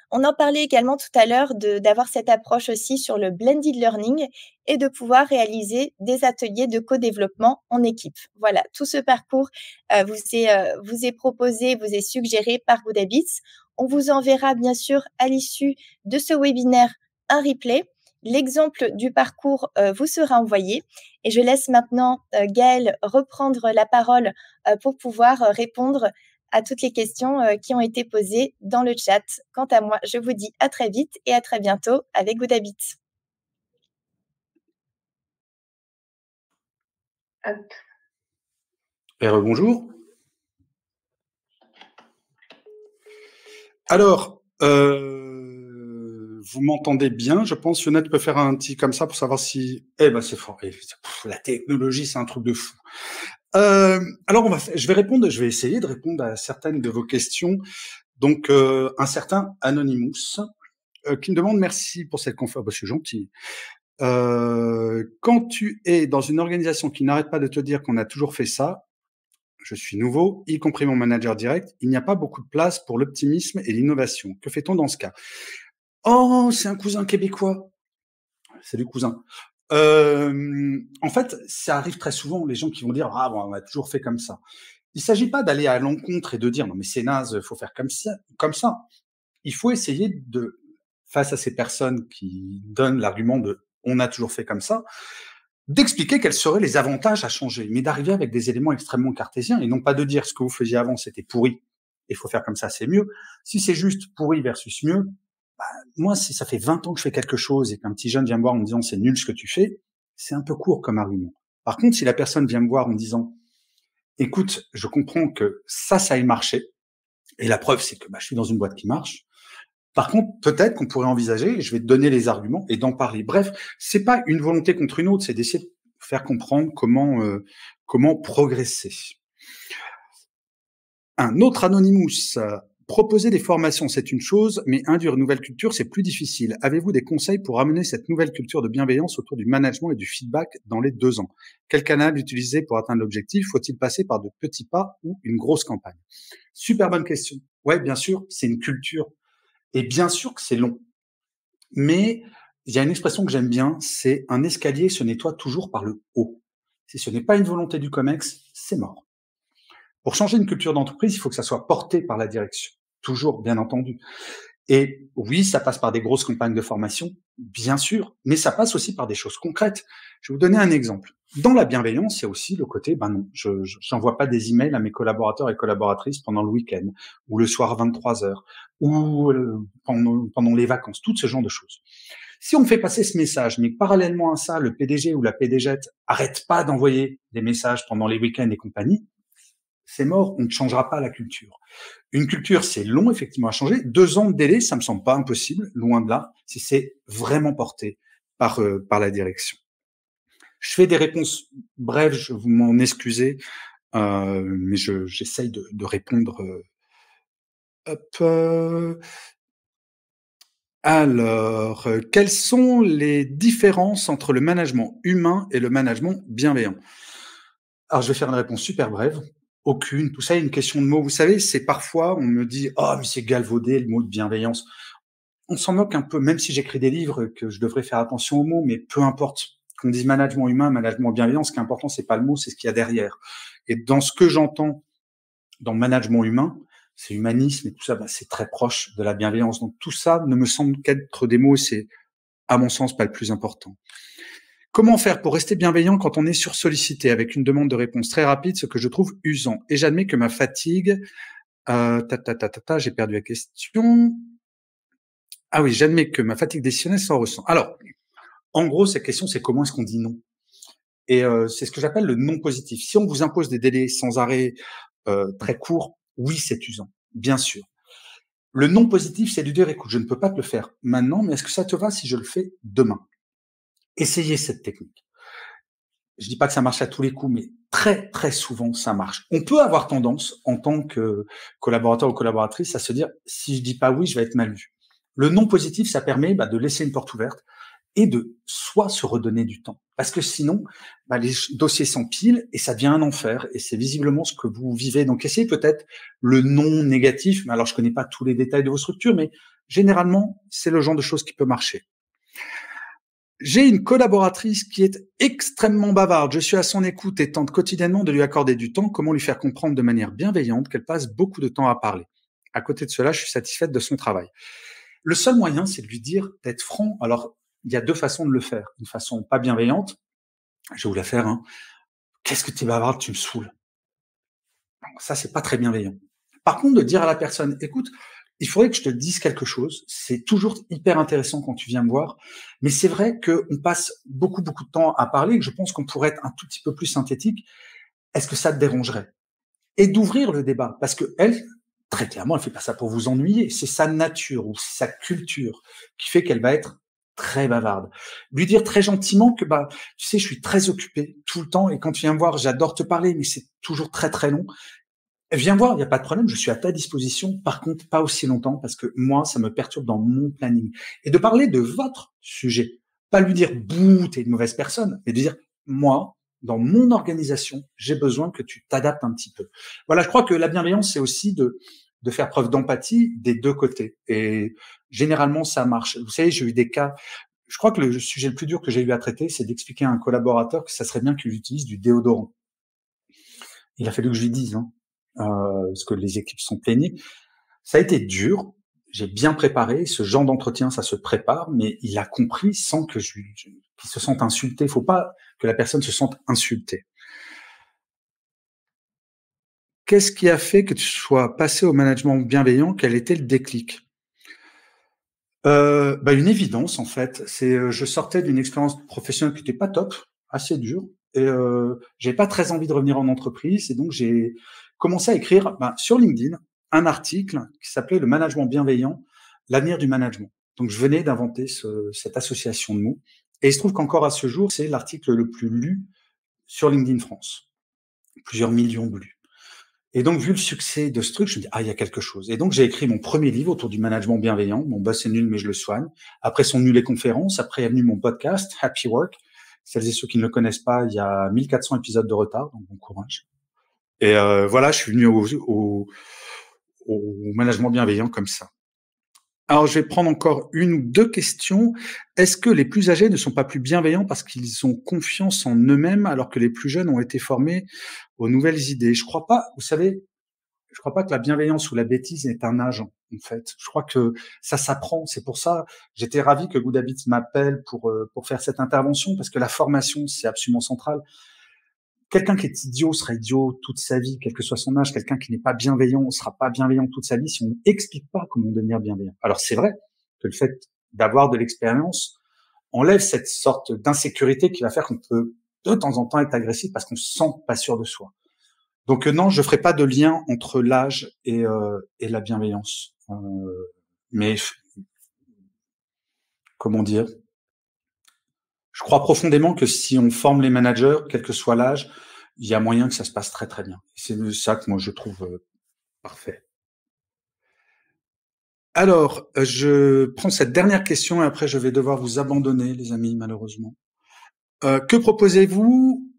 On en parlait également tout à l'heure d'avoir cette approche aussi sur le blended learning et de pouvoir réaliser des ateliers de co-développement en équipe. Voilà, tout ce parcours vous est proposé, vous est suggéré par Good Habits. On vous enverra bien sûr à l'issue de ce webinaire un replay. L'exemple du parcours vous sera envoyé et je laisse maintenant Gaëlle reprendre la parole pour pouvoir répondre à toutes les questions qui ont été posées dans le chat. Quant à moi, je vous dis à très vite et à très bientôt avec Good Habits. Et rebonjour. Alors, vous m'entendez bien? Je pense que Yonette peut faire un petit comme ça pour savoir si... Eh ben, c'est fort. La technologie, c'est un truc de fou. Alors, je vais essayer de répondre à certaines de vos questions. Donc, un certain Anonymous qui me demande merci pour cette conférence. Bah, c'est gentil. Quand tu es dans une organisation qui n'arrête pas de te dire qu'on a toujours fait ça, je suis nouveau, y compris mon manager direct, il n'y a pas beaucoup de place pour l'optimisme et l'innovation. Que fait-on dans ce cas? Oh, c'est un cousin québécois. Salut cousin. En fait, ça arrive très souvent, les gens qui vont dire « Ah, bon, on a toujours fait comme ça ». Il ne s'agit pas d'aller à l'encontre et de dire « Non, mais c'est naze, il faut faire comme ça ». Il faut essayer de, face à ces personnes qui donnent l'argument de « On a toujours fait comme ça », d'expliquer quels seraient les avantages à changer, mais d'arriver avec des éléments extrêmement cartésiens et non pas de dire ce que vous faisiez avant, c'était pourri, il faut faire comme ça, c'est mieux. Si c'est juste pourri versus mieux, moi, si ça fait 20 ans que je fais quelque chose et qu'un petit jeune vient me voir en me disant c'est nul ce que tu fais, c'est un peu court comme argument. Par contre, si la personne vient me voir en me disant écoute, je comprends que ça ait marché, et la preuve, c'est que je suis dans une boîte qui marche. Par contre, peut-être qu'on pourrait envisager, et je vais te donner les arguments et d'en parler. Bref, c'est pas une volonté contre une autre, c'est d'essayer de faire comprendre comment progresser. Un autre Anonymous. Proposer des formations, c'est une chose, mais induire une nouvelle culture, c'est plus difficile. Avez-vous des conseils pour amener cette nouvelle culture de bienveillance autour du management et du feedback dans les 2 ans? Quel canal utiliser pour atteindre l'objectif? Faut-il passer par de petits pas ou une grosse campagne? Super bonne question. Ouais, bien sûr, c'est une culture. Et bien sûr que c'est long. Mais il y a une expression que j'aime bien, c'est un escalier se nettoie toujours par le haut. Si ce n'est pas une volonté du COMEX, c'est mort. Pour changer une culture d'entreprise, il faut que ça soit porté par la direction. Toujours, bien entendu. Et oui, ça passe par des grosses campagnes de formation, bien sûr, mais ça passe aussi par des choses concrètes. Je vais vous donner un exemple. Dans la bienveillance, il y a aussi le côté, ben non, je n'envoie pas des emails à mes collaborateurs et collaboratrices pendant le week-end, ou le soir à 23 heures, ou pendant les vacances, tout ce genre de choses. Si on fait passer ce message, mais que parallèlement à ça, le PDG ou la PDG arrête pas d'envoyer des messages pendant les week-ends et compagnie, c'est mort, on ne changera pas la culture. Une culture, c'est long, effectivement, à changer. 2 ans de délai, ça me semble pas impossible, loin de là, si c'est vraiment porté par la direction. Je fais des réponses brèves, je vous m'en excusez, mais j'essaye de répondre. Alors, quelles sont les différences entre le management humain et le management bienveillant? Alors, je vais faire une réponse super brève. Aucune. Tout ça est une question de mots. Vous savez, c'est parfois, on me dit, oh, mais c'est galvaudé le mot de bienveillance. On s'en moque un peu, même si j'écris des livres, que je devrais faire attention aux mots, mais peu importe. Qu'on dise management humain, management bienveillant, ce qui est important, c'est pas le mot, c'est ce qu'il y a derrière. Et dans ce que j'entends dans le management humain, c'est humanisme et tout ça, bah, c'est très proche de la bienveillance. Donc tout ça ne me semble qu'être des mots, c'est, à mon sens, pas le plus important. Comment faire pour rester bienveillant quand on est sursollicité avec une demande de réponse très rapide, ce que je trouve usant? Et j'admets que ma fatigue, j'ai perdu la question. Ah oui, j'admets que ma fatigue décisionnelle s'en ressent. Alors, en gros, cette question, c'est comment est-ce qu'on dit non? Et c'est ce que j'appelle le non positif. Si on vous impose des délais sans arrêt très courts, oui, c'est usant, bien sûr. Le non positif, c'est de dire, écoute, je ne peux pas te le faire maintenant, mais est-ce que ça te va si je le fais demain? Essayez cette technique. Je dis pas que ça marche à tous les coups, mais très, très souvent, ça marche. On peut avoir tendance, en tant que collaborateur ou collaboratrice, à se dire, si je dis pas oui, je vais être mal vu. Le non positif, ça permet de laisser une porte ouverte et de soit se redonner du temps. Parce que sinon, les dossiers s'empilent et ça devient un enfer. Et c'est visiblement ce que vous vivez. Donc, essayez peut-être le non négatif. Mais alors, je connais pas tous les détails de vos structures, mais généralement, c'est le genre de choses qui peut marcher. J'ai une collaboratrice qui est extrêmement bavarde. Je suis à son écoute et tente quotidiennement de lui accorder du temps. Comment lui faire comprendre de manière bienveillante qu'elle passe beaucoup de temps à parler? À côté de cela, je suis satisfaite de son travail. Le seul moyen, c'est de lui dire d'être franc. Alors, il y a 2 façons de le faire. Une façon pas bienveillante. Je vais vous la faire, hein. Qu'est-ce que tu es bavarde, tu me saoules. Ça, c'est pas très bienveillant. Par contre, de dire à la personne, écoute, il faudrait que je te dise quelque chose. C'est toujours hyper intéressant quand tu viens me voir. Mais c'est vrai qu'on passe beaucoup, beaucoup de temps à parler et que je pense qu'on pourrait être un tout petit peu plus synthétique. Est-ce que ça te dérangerait? Et d'ouvrir le débat. Parce que elle, très clairement, elle fait pas ça pour vous ennuyer. C'est sa nature ou sa culture qui fait qu'elle va être très bavarde. Lui dire très gentiment que, tu sais, je suis très occupé tout le temps et quand tu viens me voir, j'adore te parler, mais c'est toujours très, très long. Viens voir, il n'y a pas de problème, je suis à ta disposition. Par contre, pas aussi longtemps parce que moi, ça me perturbe dans mon planning. Et de parler de votre sujet. Pas lui dire, bouh, t'es une mauvaise personne, mais de dire, moi, dans mon organisation, j'ai besoin que tu t'adaptes un petit peu. Voilà, je crois que la bienveillance, c'est aussi de faire preuve d'empathie des 2 côtés. Et généralement, ça marche. Vous savez, j'ai eu des cas, je crois que le sujet le plus dur que j'ai eu à traiter, c'est d'expliquer à un collaborateur que ça serait bien qu'il utilise du déodorant. Il a fallu que je lui dise, hein, parce que les équipes sont plaignées. Ça a été dur. J'ai bien préparé. Ce genre d'entretien, ça se prépare, mais il a compris sans que qu'il se sente insulté. Il faut pas que la personne se sente insultée. Qu'est-ce qui a fait que tu sois passé au management bienveillant? Quel était le déclic? Une évidence en fait. C'est je sortais d'une expérience professionnelle qui était pas top, assez dure, et j'avais pas très envie de revenir en entreprise, et donc j'ai commencé à écrire sur LinkedIn un article qui s'appelait Le management bienveillant, l'avenir du management. Donc je venais d'inventer cette association de mots, et il se trouve qu'encore à ce jour, c'est l'article le plus lu sur LinkedIn France, plusieurs millions de vues. Et donc, vu le succès de ce truc, je me dis, il y a quelque chose. Et donc, j'ai écrit mon premier livre autour du management bienveillant. Mon boss est nul, mais je le soigne. Après sont venues les conférences. Après est venu mon podcast, Happy Work. Celles et ceux qui ne le connaissent pas, il y a 1400 épisodes de retard, donc bon courage. Et voilà, je suis venu au management bienveillant comme ça. Alors, je vais prendre encore une ou deux questions. Est-ce que les plus âgés ne sont pas plus bienveillants parce qu'ils ont confiance en eux-mêmes alors que les plus jeunes ont été formés aux nouvelles idées? Je crois pas, vous savez, je crois pas que la bienveillance ou la bêtise est un âge, en fait. Je crois que ça s'apprend. C'est pour ça, j'étais ravi que Good Habits m'appelle pour faire cette intervention parce que la formation, c'est absolument central. Quelqu'un qui est idiot sera idiot toute sa vie, quel que soit son âge. Quelqu'un qui n'est pas bienveillant sera pas bienveillant toute sa vie si on n'explique pas comment devenir bienveillant. Alors c'est vrai que le fait d'avoir de l'expérience enlève cette sorte d'insécurité qui va faire qu'on peut de temps en temps être agressif parce qu'on se sent pas sûr de soi. Donc non, je ferai pas de lien entre l'âge et la bienveillance. Mais comment dire? Je crois profondément que si on forme les managers, quel que soit l'âge, il y a moyen que ça se passe très très bien. C'est ça que moi je trouve parfait. Alors, je prends cette dernière question et après je vais devoir vous abandonner, les amis, malheureusement. Que proposez-vous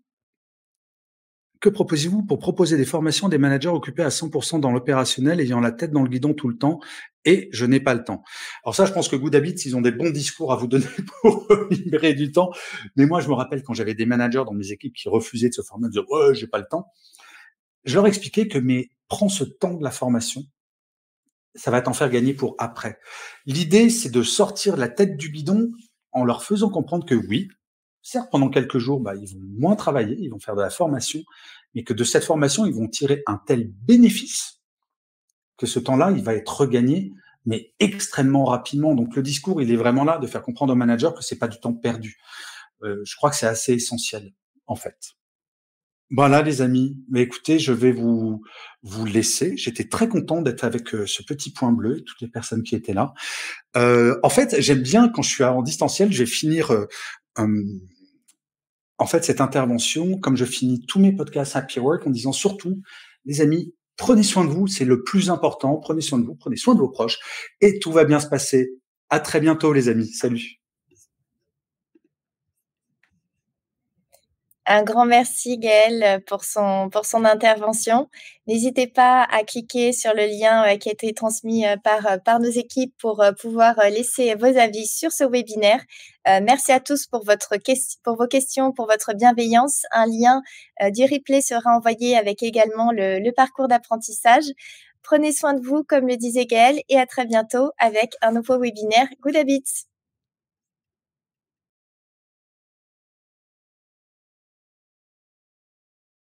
Que proposez-vous pour proposer des formations à des managers occupés à 100% dans l'opérationnel, ayant la tête dans le guidon tout le temps et je n'ai pas le temps? Alors ça, je pense que Good Habits, ils ont des bons discours à vous donner pour libérer du temps. Mais moi, je me rappelle quand j'avais des managers dans mes équipes qui refusaient de se former, de dire ouais, j'ai pas le temps. Je leur expliquais que mais prends ce temps de la formation, ça va t'en faire gagner pour après. L'idée, c'est de sortir la tête du guidon en leur faisant comprendre que oui, certes, pendant quelques jours, bah, ils vont moins travailler, ils vont faire de la formation, mais que de cette formation, ils vont tirer un tel bénéfice que ce temps-là, il va être regagné, mais extrêmement rapidement. Donc le discours, il est vraiment là de faire comprendre aux managers que c'est pas du temps perdu. Je crois que c'est assez essentiel, en fait. Voilà, les amis. Mais écoutez, je vais vous laisser. J'étais très content d'être avec ce petit point bleu et toutes les personnes qui étaient là. En fait, j'aime bien quand je suis en distanciel, je vais finir en fait cette intervention comme je finis tous mes podcasts Happy Work en disant surtout, les amis, prenez soin de vous, c'est le plus important. Prenez soin de vous, prenez soin de vos proches et tout va bien se passer. À très bientôt, les amis. Salut. Un grand merci Gaël pour son intervention. N'hésitez pas à cliquer sur le lien qui a été transmis par nos équipes pour pouvoir laisser vos avis sur ce webinaire. Merci à tous pour pour vos questions, pour votre bienveillance. Un lien du replay sera envoyé avec également le parcours d'apprentissage. Prenez soin de vous, comme le disait Gaël, et à très bientôt avec un nouveau webinaire Good Habits.